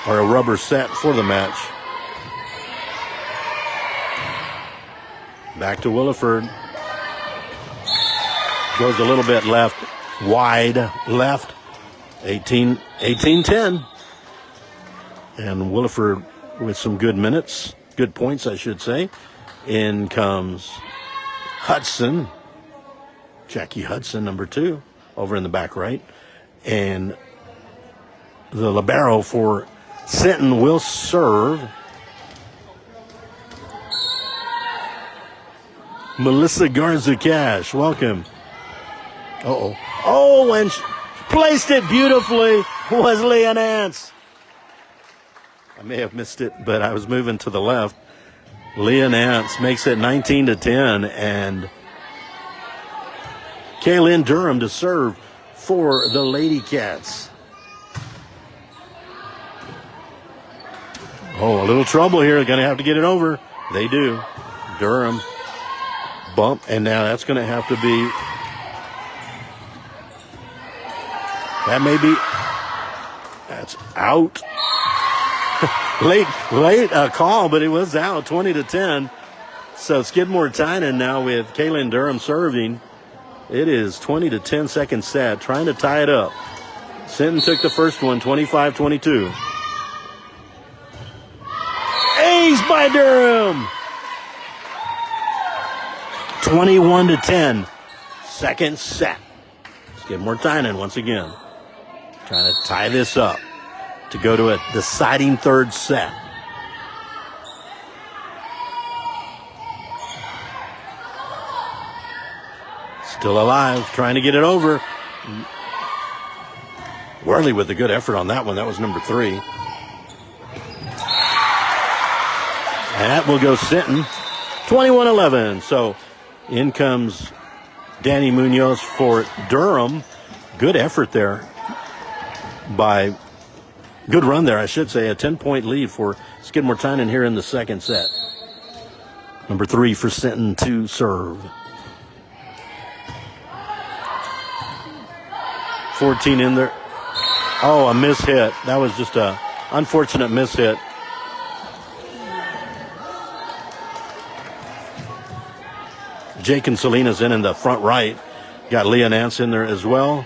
or a rubber set for the match. Back to Williford. Goes a little bit left, wide left. 18-10. And Williford with some good minutes, good points, I should say. In comes Hudson, Jackie Hudson, number 2, over in the back right. And the libero for Sinton will serve. Melissa Garza-Cash, welcome. Uh-oh. Oh, and placed it beautifully was Leah Nance. I may have missed it, but I was moving to the left. Leah Nance makes it 19-10, and Kaylin Durham to serve for the Lady Cats. Oh, a little trouble here. They're going to have to get it over. They do. Durham bump, and now that's going to have to be, that's out. late call, but it was out, 20-10. So Skidmore Tynan now with Kaylin Durham serving. It is 20-10 second set, trying to tie it up. Sinton took the first one, 25-22. Ace by Durham. 21-10. Second set. Skidmore Tynan once again trying to tie this up to go to a deciding third set. Still alive, trying to get it over. Worley with a good effort on that one. That was number 3. And that will go Sinton. 21-11. So in comes Danny Munoz for Durham. Good effort there good run there, I should say. A 10-point lead for Skidmore Tynan here in the second set. Number 3 for Sinton to serve. 14 in there. Oh, a miss hit. That was just a unfortunate miss hit. Jake and Selena's in the front right. Got Leah Nance in there as well.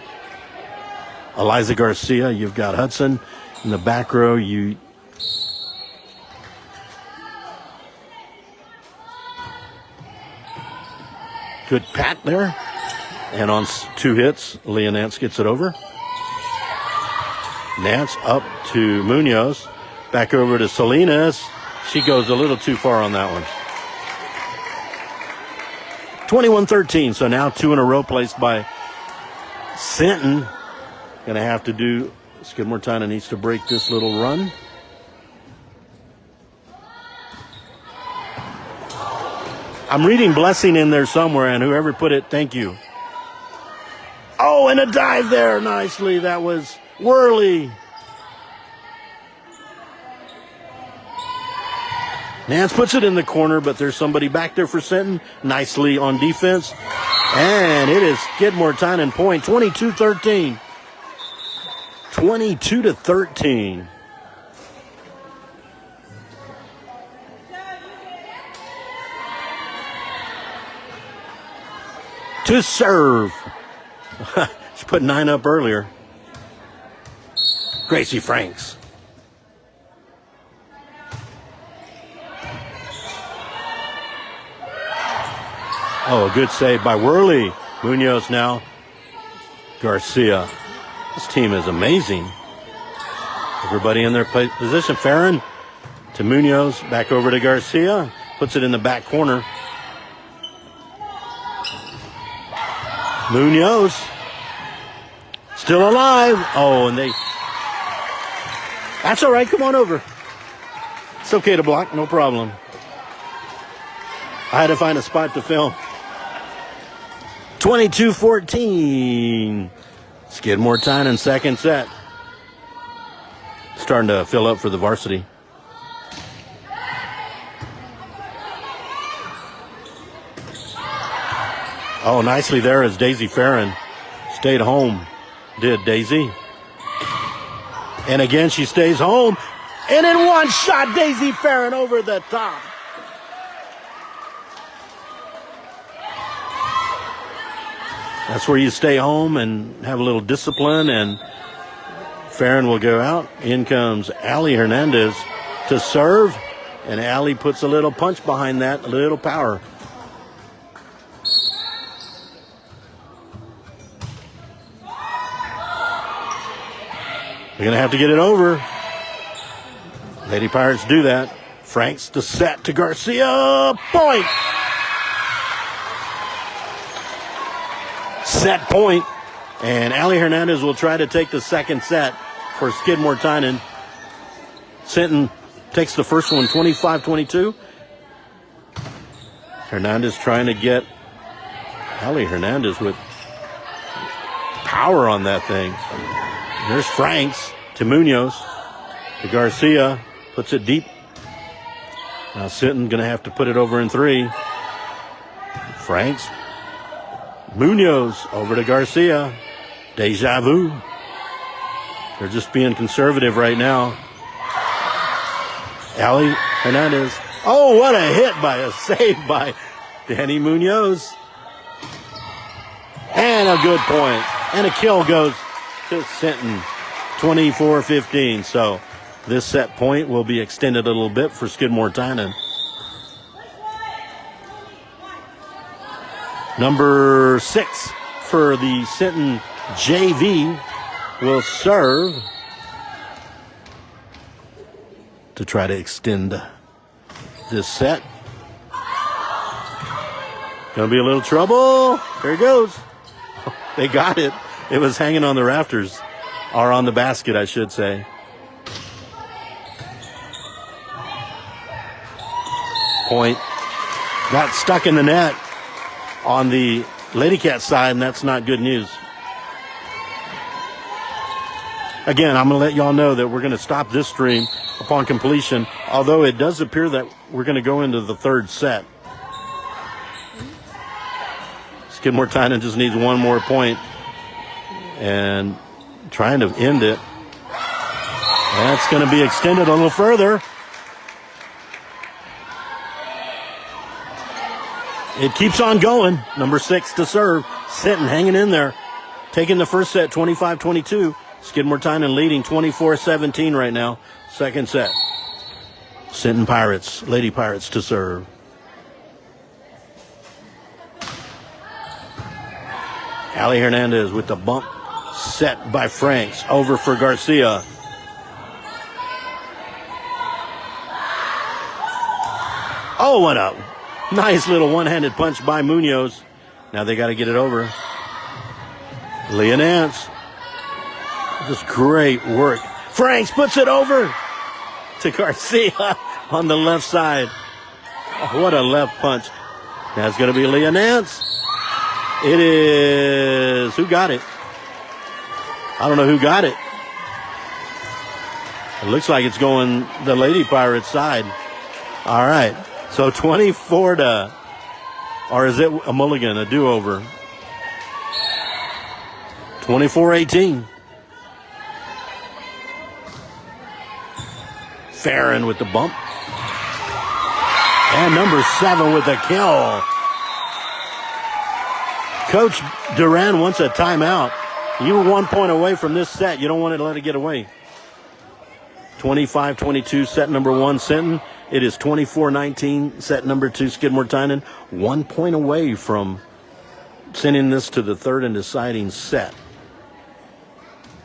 Eliza Garcia, you've got Hudson in the back row. Good pat there. And on 2 hits, Leah Nance gets it over. Nance up to Munoz. Back over to Salinas. She goes a little too far on that one. 21-13. So now 2 in a row placed by Sinton. Going to have to do, Skidmore Tynan needs to break this little run. I'm reading blessing in there somewhere, and whoever put it, thank you. Oh, and a dive there nicely. That was Worley. Nance puts it in the corner, but there's somebody back there for Sinton. Nicely on defense. And it is Skidmore Tynan point, 22-13. 22-13. To serve. She put 9 up earlier. Gracie Franks. Oh, a good save by Worley. Munoz now. Garcia. This team is amazing. Everybody in their position. Farron to Munoz. Back over to Garcia. Puts it in the back corner. Munoz still alive. Oh, and that's all right. Come on over. It's okay to block. No problem. I had to find a spot to film. 22-14. Skidmore-Tynan second set. Starting to fill up for the varsity. Oh, nicely there as Daisy Farron stayed home. Did Daisy. And again, she stays home. And in one shot, Daisy Farron over the top. That's where you stay home and have a little discipline, and Farron will go out. In comes Allie Hernandez to serve, and Allie puts a little punch behind that, a little power. They're going to have to get it over. Lady Pirates do that. Franks the set to Garcia. Point! Set point. And Allie Hernandez will try to take the second set for Skidmore-Tynan. Sinton takes the first one 25-22. Hernandez trying to get Allie Hernandez with power on that thing. There's Franks to Munoz. To Garcia. Puts it deep. Now Sinton going to have to put it over in three. Franks. Munoz over to Garcia. Deja vu. They're just being conservative right now. Allie Hernandez. Oh, what a hit by a save by Danny Munoz. And a good point. And a kill goes to Sinton. 24-15. So this set point will be extended a little bit for Skidmore-Tynan. Number 6 for the Sinton JV will serve to try to extend this set. Gonna be a little trouble. There it goes. They got it. It was hanging on the rafters, or on the basket, I should say. Point got stuck in the net on the Lady Cat side, and that's not good news. Again, I'm going to let y'all know that we're going to stop this stream upon completion, although it does appear that we're going to go into the third set. Skidmore-Tynan just needs one more point and trying to end it. That's going to be extended a little further. It keeps on going. Number 6 to serve. Sinton hanging in there. Taking the first set 25-22. Skidmore-Tynan leading 24-17 right now. Second set. Sinton Pirates, Lady Pirates to serve. Allie Hernandez with the bump set by Franks. Over for Garcia. Oh, what up. Nice little one-handed punch by Munoz. Now they got to get it over. Leah Nance. Just great work. Franks puts it over to Garcia on the left side. Oh, what a left punch. Now it's going to be Leah Nance. It is... Who got it? I don't know who got it. It looks like it's going the Lady Pirates side. All right. So 24 to, or is it a mulligan, a do-over? 24-18. Farron with the bump. And number 7 with the kill. Coach Duran wants a timeout. You were 1 point away from this set. You don't want to let it get away. 25-22, set number 1, Sinton. It is 24-19, set number 2, Skidmore-Tynan. 1 point away from sending this to the third and deciding set.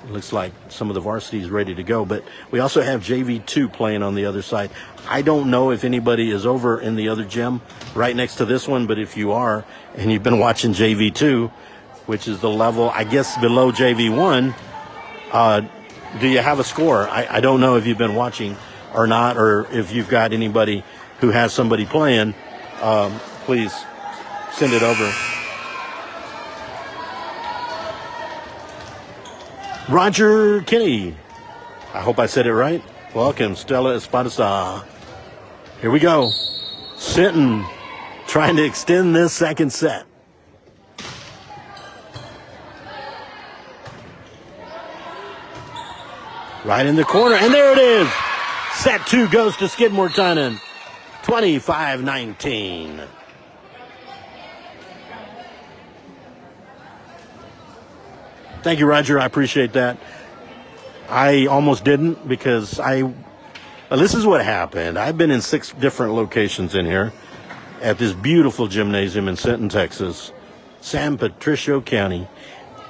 It looks like some of the varsity is ready to go, but we also have JV2 playing on the other side. I don't know if anybody is over in the other gym right next to this one, but if you are and you've been watching JV2, which is the level, I guess, below JV1. Do you have a score? I don't know if you've been watching or not, or if you've got anybody who has somebody playing. Please send it over. Roger Kinney. I hope I said it right. Welcome, Stella Espadasa. Here we go. Sinton trying to extend this second set. Right in the corner, and there it is. Set 2 goes to Skidmore-Tynan. 25-19. Thank you, Roger. I appreciate that. I almost didn't because this is what happened. I've been in 6 different locations in here at this beautiful gymnasium in Sinton, Texas, San Patricio County,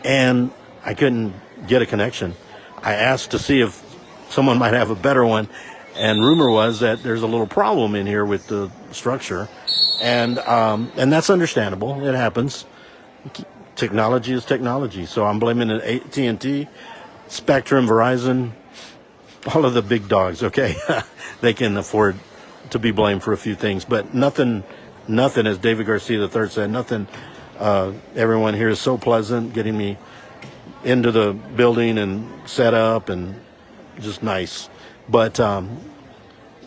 and I couldn't get a connection. I asked to see if someone might have a better one, and rumor was that there's a little problem in here with the structure, and that's understandable. It happens. Technology is technology, so I'm blaming it AT&T, Spectrum, Verizon, all of the big dogs. Okay, they can afford to be blamed for a few things, but nothing. As David Garcia III said, nothing. Everyone here is so pleasant, getting me into the building and set up and just nice, but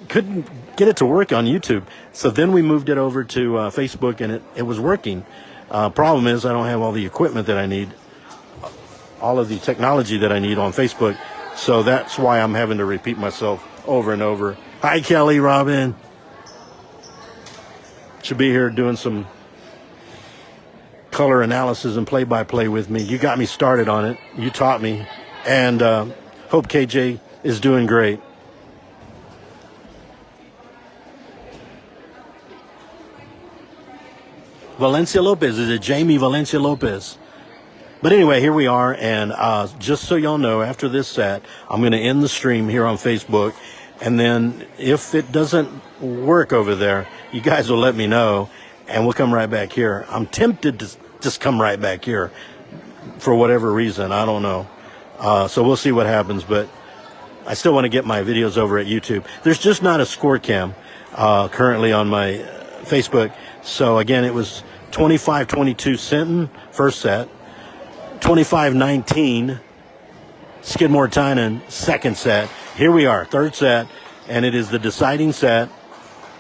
couldn't get it to work on YouTube. So then we moved it over to Facebook, and it was working. Problem is I don't have all the equipment that I need, all of the technology that I need on Facebook. So that's why I'm having to repeat myself over and over. Hi, Kelly, Robin. Should be here doing some color analysis and play-by-play with me. You got me started on it. You taught me. And hope KJ is doing great. Valencia Lopez. Is it Jamie Valencia Lopez? But anyway, here we are. And just so y'all know, after this set, I'm going to end the stream here on Facebook. And then if it doesn't work over there, you guys will let me know. And we'll come right back here. I'm tempted to just come right back here for whatever reason. I don't know. So we'll see what happens. But I still want to get my videos over at YouTube. There's just not a score cam currently on my Facebook. So, again, it was 25-22 Sinton, first set. 25-19 Skidmore-Tynan, second set. Here we are, third set. And it is the deciding set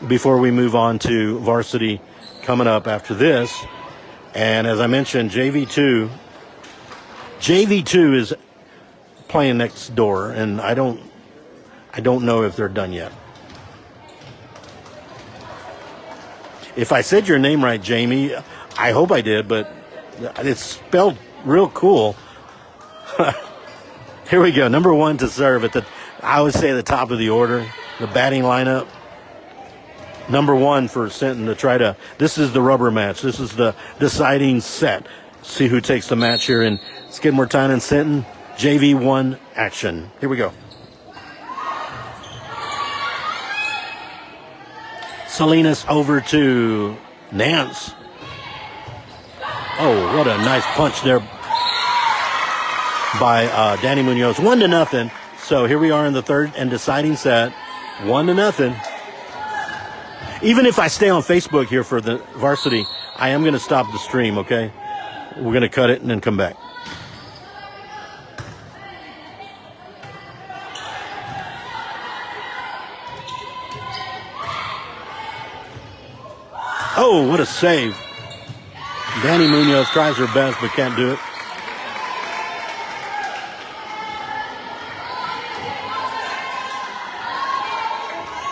before we move on to varsity coming up after this. And as I mentioned, JV2 is playing next door, and I don't know if they're done yet. If I said your name right, Jamie, I hope I did, but it's spelled real cool. Here we go. Number 1 to serve I would say the top of the order, the batting lineup. Number 1 for Sinton to try to, this is the rubber match. This is the deciding set. See who takes the match here in Skidmore-Tynan, Sinton. JV1 action. Here we go. Salinas over to Nance. Oh, what a nice punch there by Danny Munoz. 1-0. So here we are in the third and deciding set. 1-0. Even if I stay on Facebook here for the varsity, I am going to stop the stream, okay? We're going to cut it and then come back. Oh, what a save. Danny Munoz tries her best but can't do it.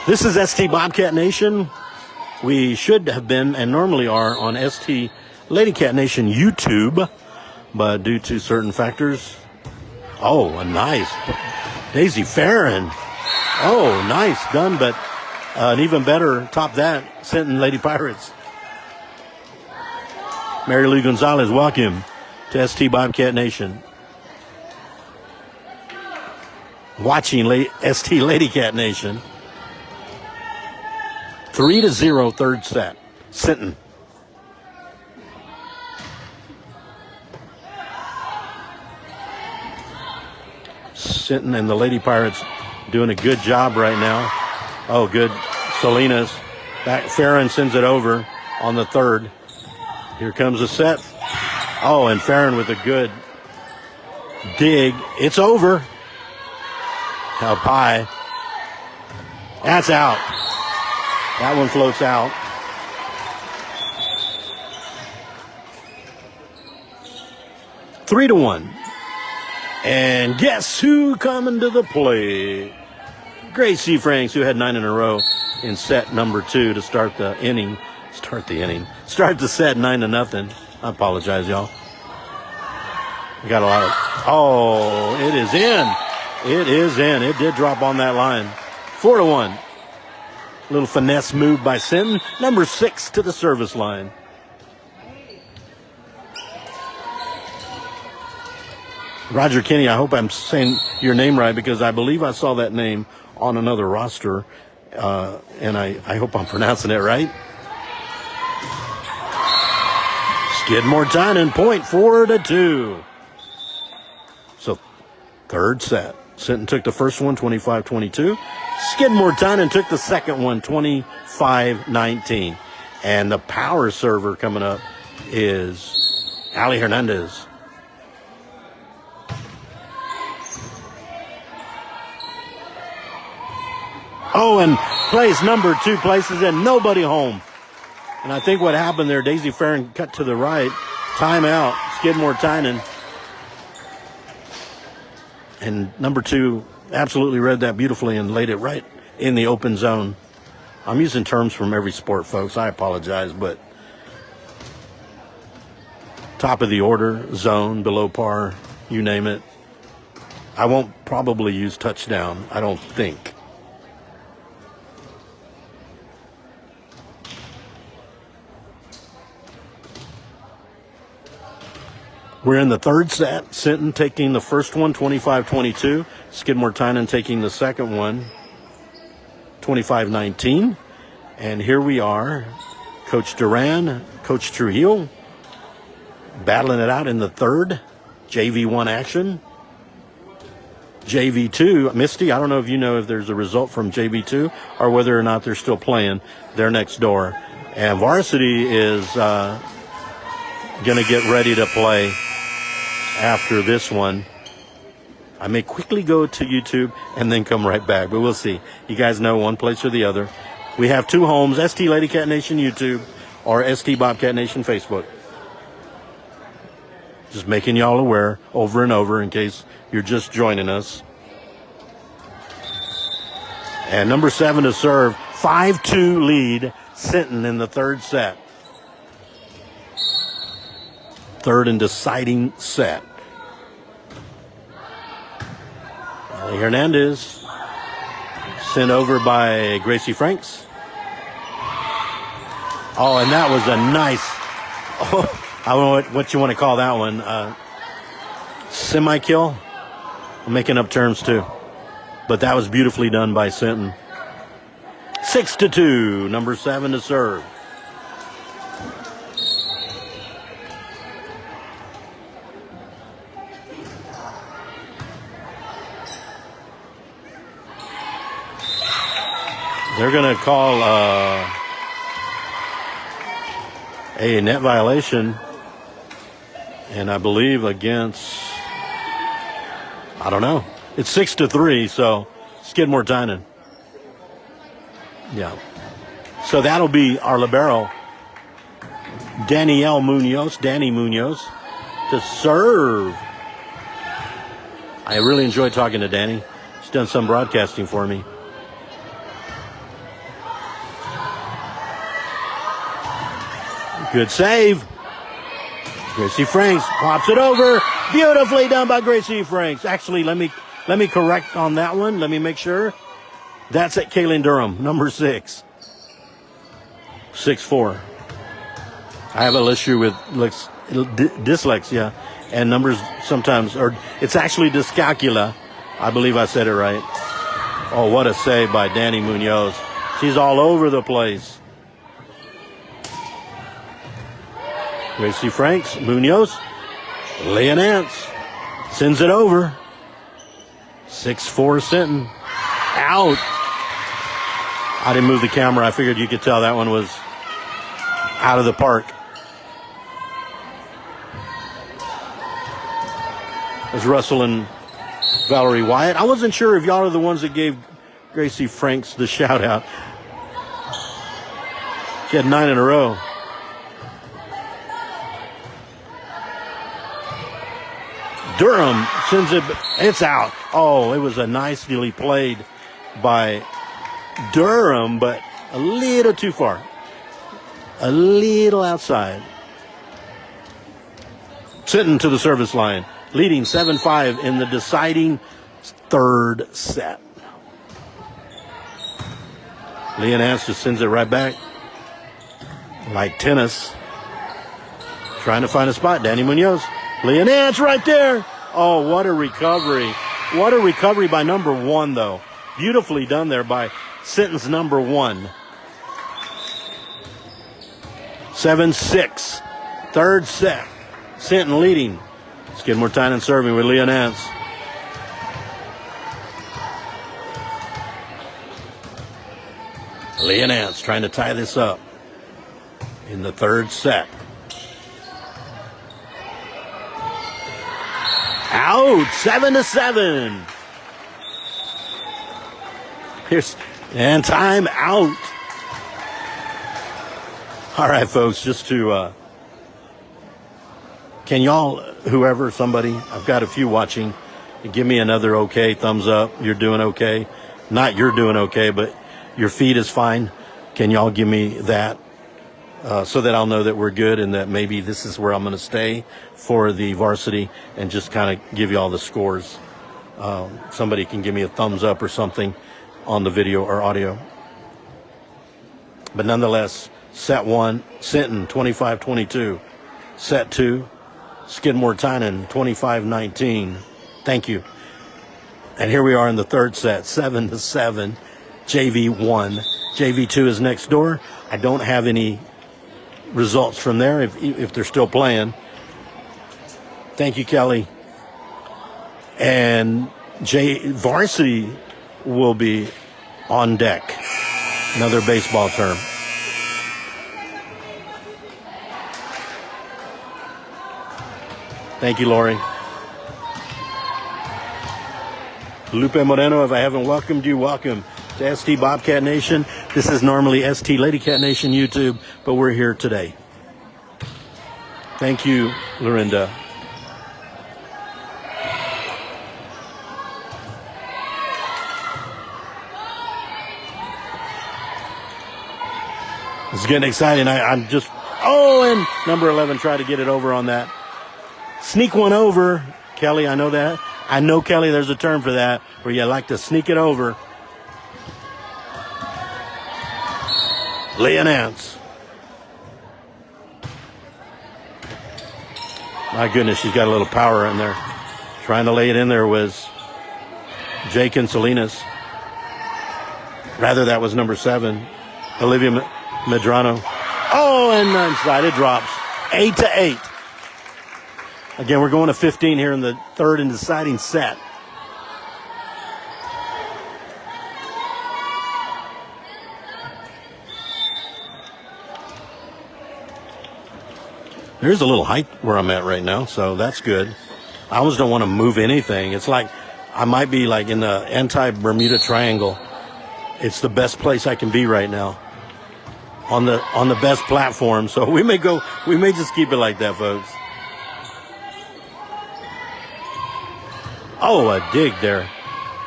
This is ST Bobcat Nation. We should have been and normally are on ST Lady Cat Nation YouTube, but due to certain factors. Oh, a nice Daisy Farron. Oh, nice done, but an even better top that, Sinton Lady Pirates. Mary Lou Gonzalez, welcome to ST Bobcat Nation. Watching ST Lady Cat Nation. 3-0 third set. Sinton. Sinton and the Lady Pirates doing a good job right now. Oh, good. Salinas. Back. Farron sends it over on the third. Here comes the set. Oh, and Farron with a good dig. It's over. Up high. That's out. That one floats out. Three to one. And guess who coming to the plate? Gracie Franks, who had 9 in a row in set number 2 to start the inning. Start the set 9-0. I apologize, y'all. We got a lot of... Oh, it is in. It is in. It did drop on that line. 4 to 1. Little finesse move by Sinton. Number 6 to the service line. Roger Kinney, I hope I'm saying your name right because I believe I saw that name on another roster, and I hope I'm pronouncing it right. Skidmore Tynan, point 4-2. So, third set. Sinton took the first one, 25-22. Skidmore Tynan took the second one, 25-19. And the power server coming up is Ali Hernandez. Oh, and place number 2 places in, nobody home. And I think what happened there, Daisy Farron cut to the right. Timeout, Skidmore Tynan. And number 2 absolutely read that beautifully and laid it right in the open zone. I'm using terms from every sport, folks. I apologize, but top of the order, zone, below par, you name it. I won't probably use touchdown, I don't think. We're in the third set. Sinton taking the first one, 25-22. Skidmore Tynan taking the second one, 25-19. And here we are, Coach Duran, Coach Trujillo, battling it out in the third. JV1 action. JV2, Misty, I don't know if you know if there's a result from JV2 or whether or not they're still playing. They're next door. And varsity is going to get ready to play after this one. I may quickly go to YouTube and then come right back, but we'll see. You guys know one place or the other. We have 2 homes, ST Lady Cat Nation YouTube or ST Bobcat Nation Facebook. Just making y'all aware over and over in case you're just joining us. And number 7 to serve, 5-2 lead, Sinton in the third set. Third and deciding set. Ali Hernandez sent over by Gracie Franks. Oh, and that was a nice, I don't know what you want to call that one. Semi-kill. I'm making up terms too. But that was beautifully done by Sinton. 6-2, number 7 to serve. They're going to call a net violation, and I believe against, I don't know. It's 6-3, so Skidmore Tynan. Yeah. So that'll be our libero, Danny Munoz, to serve. I really enjoy talking to Danny. He's done some broadcasting for me. Good save. Gracie Franks pops it over. Beautifully done by Gracie Franks. Actually, let me correct on that one. Let me make sure. That's at Kaylin Durham, number 6. 6'4". I have an issue with dyslexia and numbers sometimes, or it's actually dyscalculia. I believe I said it right. Oh, what a save by Danny Munoz. She's all over the place. Gracie Franks, Munoz, laying ants, sends it over. 6-4 Sinton. Out. I didn't move the camera. I figured you could tell that one was out of the park. There's Russell and Valerie Wyatt. I wasn't sure if y'all are the ones that gave Gracie Franks the shout out. She had 9 in a row. Durham sends it. It's out. Oh, it was a nicely played by Durham, but a little too far. A little outside. Sinton to the service line, leading 7-5 in the deciding third set. Leah Nance just sends it right back. Like tennis. Trying to find a spot. Danny Munoz. Leah Nance right there. Oh, what a recovery. What a recovery by number 1, though. Beautifully done there by Sinton's number 1. 7-6. Third set. Sinton leading. Skidmore Tynan serving with Leah Nance. Leah Nance trying to tie this up in the third set. Out, 7-7. And time out. All right, folks, just to, can y'all, whoever, somebody, I've got a few watching, give me another okay, thumbs up. You're doing okay. Not you're doing okay, but your feed is fine. Can y'all give me that so that I'll know that we're good and that maybe this is where I'm going to stay for the varsity and just kind of give you all the scores. Somebody can give me a thumbs up or something on the video or audio. But nonetheless, set 1, Sinton 25-22. Set 2, Skidmore Tynan 25-19. Thank you. And here we are in the third set, 7-7, JV1. JV2 is next door. I don't have any results from there if they're still playing. Thank you, Kelly. And varsity will be on deck. Another baseball term. Thank you, Lori. Lupe Moreno, if I haven't welcomed you, welcome to ST Bobcat Nation. This is normally ST Lady Cat Nation YouTube, but we're here today. Thank you, Lorinda. It's getting exciting. I'm just, and number 11 tried to get it over on that. Sneak one over. Kelly, I know that. I know, Kelly, there's a term for that, where you like to sneak it over. Leah Nance. My goodness, she's got a little power in there. Trying to lay it in there was Jake and Salinas. Rather, that was number 7, Olivia Medrano. Oh, and inside it drops. 8-8. Again, we're going to 15 here in the third and deciding set. There's a little height where I'm at right now, so that's good. I almost don't want to move anything. It's like I might be like in the anti-Bermuda Triangle. It's the best place I can be right now. On the best platform. So we may just keep it like that, folks. Oh, a dig there.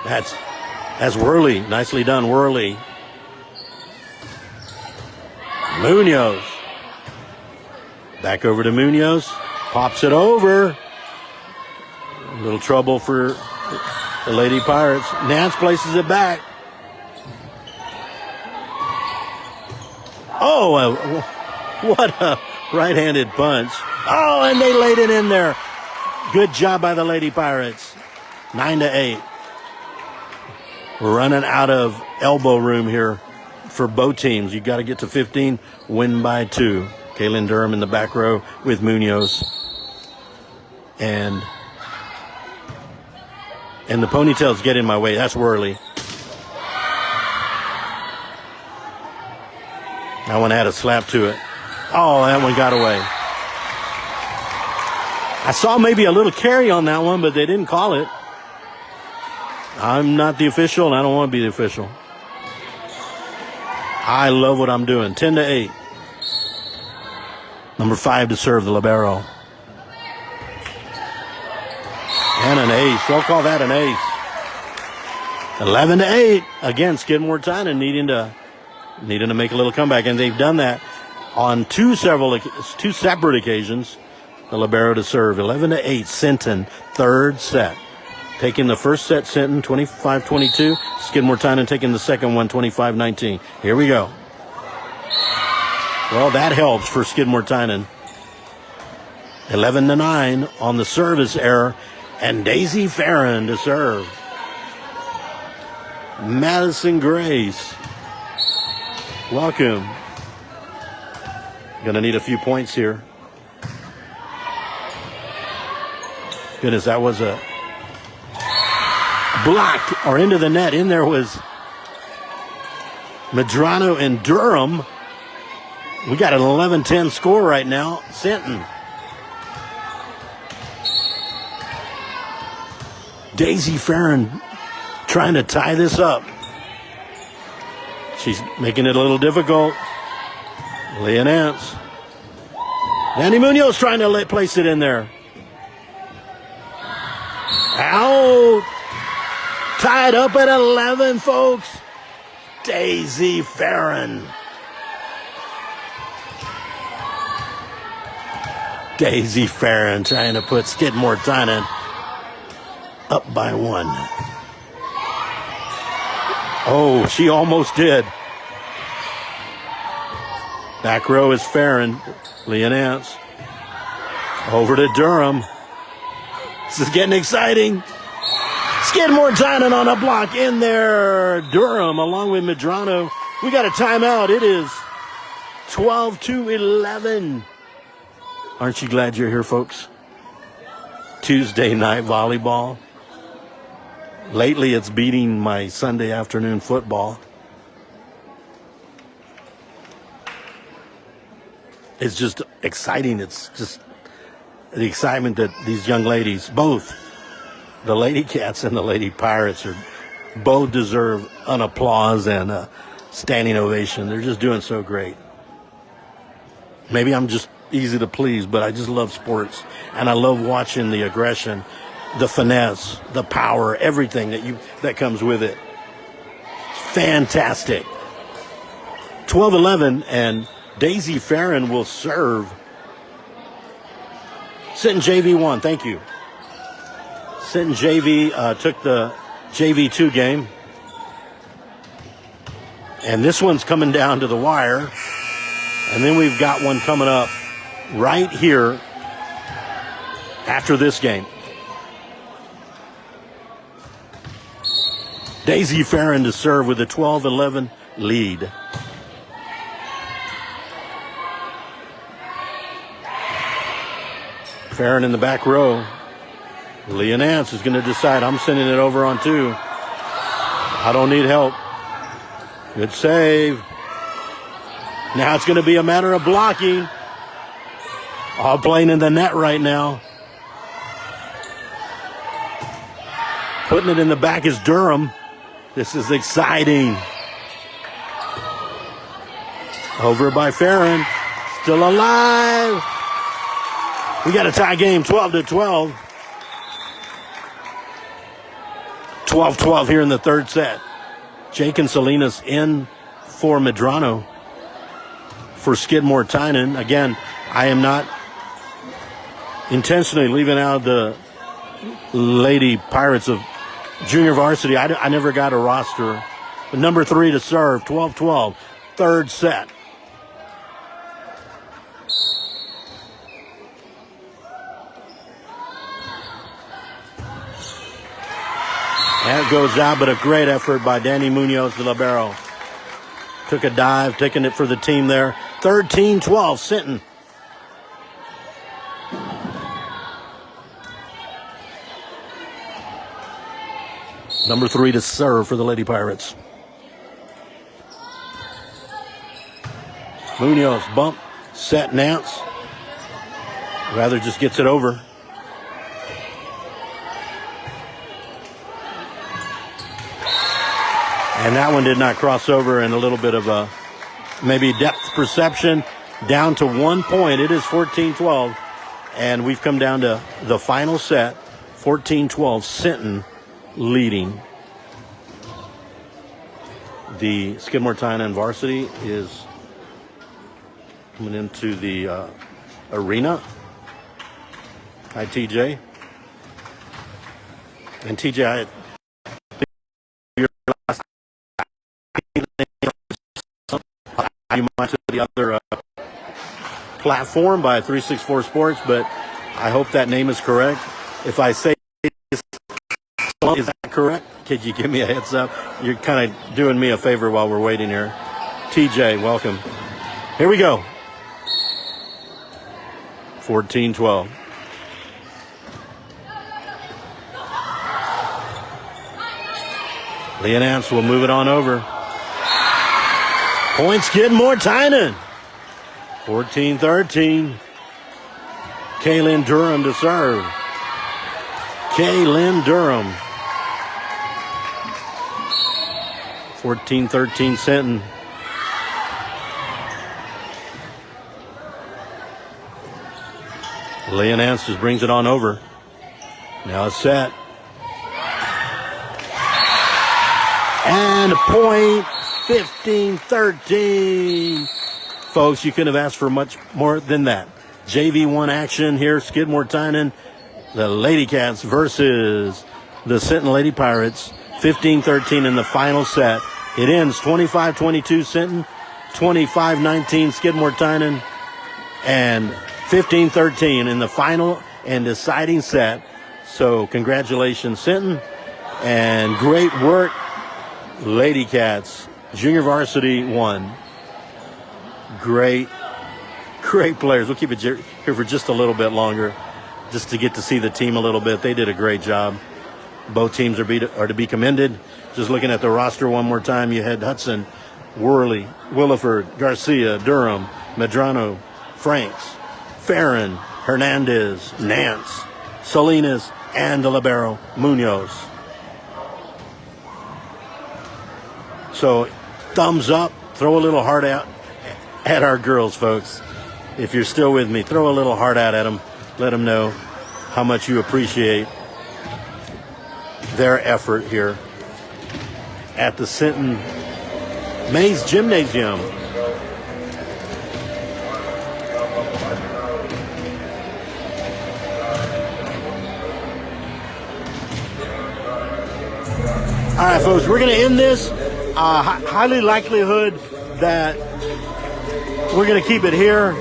That's Worley. Nicely done, Worley. Munoz. Back over to Munoz. Pops it over. A little trouble for the Lady Pirates. Nance places it back. Oh, what a right-handed punch. Oh, and they laid it in there. Good job by the Lady Pirates. 9-8. We're running out of elbow room here for both teams. You got to get to 15, win by 2. Kaylin Durham in the back row with Munoz. And And the ponytails get in my way. That's Worley. That one had a slap to it. Oh, that one got away. I saw maybe a little carry on that one, but they didn't call it. I'm not the official, and I don't want to be the official. I love what I'm doing. 10-8. Number 5 to serve, the libero. And an ace. They'll call that an ace. 11-8. Again, Skidmore Tynan needing to make a little comeback, and they've done that on two separate occasions. The libero to serve. 11-8. Sinton, third set. Taking the first set, Sinton, 25-22. Skidmore Tynan taking the second one, 25-19. Here we go. Well, that helps for Skidmore Tynan. 11-9 on the service error. And Daisy Farron to serve. Madison Grace. Welcome. Gonna need a few points here. Goodness, that was a block or into the net. In there was Medrano and Durham. We got an 11-10 score right now. Sinton. Daisy Farron trying to tie this up. She's making it a little difficult. Leah Nance. Danny Munoz trying to place it in there. Out. Tied up at 11, folks. Daisy Farron. Daisy Farron trying to put Skidmore Tynan up by 1. Oh, she almost did. Back row is Farron. Leah Nance. Over to Durham. This is getting exciting. Skidmore Tynan on a block in there. Durham along with Medrano. We got a timeout. It is 12-11. Aren't you glad you're here, folks? Tuesday night volleyball. Lately, it's beating my Sunday afternoon football. It's just exciting. It's just the excitement that these young ladies, both the Lady Cats and the Lady Pirates, both deserve an applause and a standing ovation. They're just doing so great. Maybe I'm just easy to please, but I just love sports, and I love watching the aggression, the finesse, the power, everything that comes with it. Fantastic. 12-11, and Daisy Farron will serve. Sinton JV1, thank you. Sinton JV took the JV2 game. And this one's coming down to the wire. And then we've got one coming up right here after this game. Daisy Farron to serve with a 12-11 lead. Farron in the back row. Leah Nance is going to decide, I'm sending it over on 2. I don't need help. Good save. Now it's going to be a matter of blocking. All playing in the net right now. Putting it in the back is Durham. This is exciting. Over by Farron. Still alive. We got a tie game, 12-12. 12-12 here in the third set. Jake and Salinas in for Medrano. For Skidmore Tynan. Again, I am not intentionally leaving out the Lady Pirates of junior varsity. I never got a roster. But number 3 to serve, 12-12. Third set. That goes out, but a great effort by Danny Munoz, the libero. Took a dive, taking it for the team there. 13-12, Sinton. Number 3 to serve for the Lady Pirates. Munoz, bump, set, Nance. Rather just gets it over. And that one did not cross over, and a little bit of a maybe depth perception. Down to 1 point. It is 14-12. And we've come down to the final set. 14-12. Sinton leading. The Skidmore-Tynan varsity is coming into the arena. Hi, TJ. And TJ, you might to the other platform by 364 Sports, but I hope that name is correct. If I say is that correct? Could you give me a heads up? You're kind of doing me a favor while we're waiting here. TJ, welcome. Here we go. 14-12. Leah Nance will move it on over. Points Skidmore-Tynan. 14-13. Kaylin Durham to serve. Kaylin Durham. 14-13 Sinton. Leah Nance just brings it on over. Now it's set. And a point, 15-13. Folks, you couldn't have asked for much more than that. JV1 action here, Skidmore-Tynan, the Lady Cats versus the Sinton Lady Pirates. 15-13 in the final set. It ends 25-22 Sinton, 25-19 Skidmore-Tynan, and 15-13 in the final and deciding set. So congratulations, Sinton, and great work, Lady Cats. Junior Varsity 1. Great players. We'll keep it here for just a little bit longer, just to get to see the team a little bit. They did a great job. Both teams are to be commended. Just looking at the roster one more time, you had Hudson, Worley, Williford, Garcia, Durham, Medrano, Franks, Farron, Hernandez, Nance, Salinas, and the libero, Munoz. So, thumbs up. Throw a little heart out at our girls, folks. If you're still with me, throw a little heart out at them. Let them know how much you appreciate their effort here at the Sinton Mays Gymnasium. All right, folks, we're going to end this. Highly likelihood that we're going to keep it here,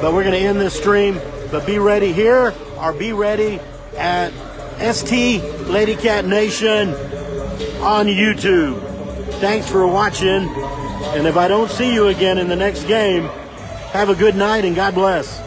but we're going to end this stream. But be ready here, or be ready at ST Lady Cat Nation on YouTube. Thanks for watching, and if I don't see you again in the next game, have a good night and God bless.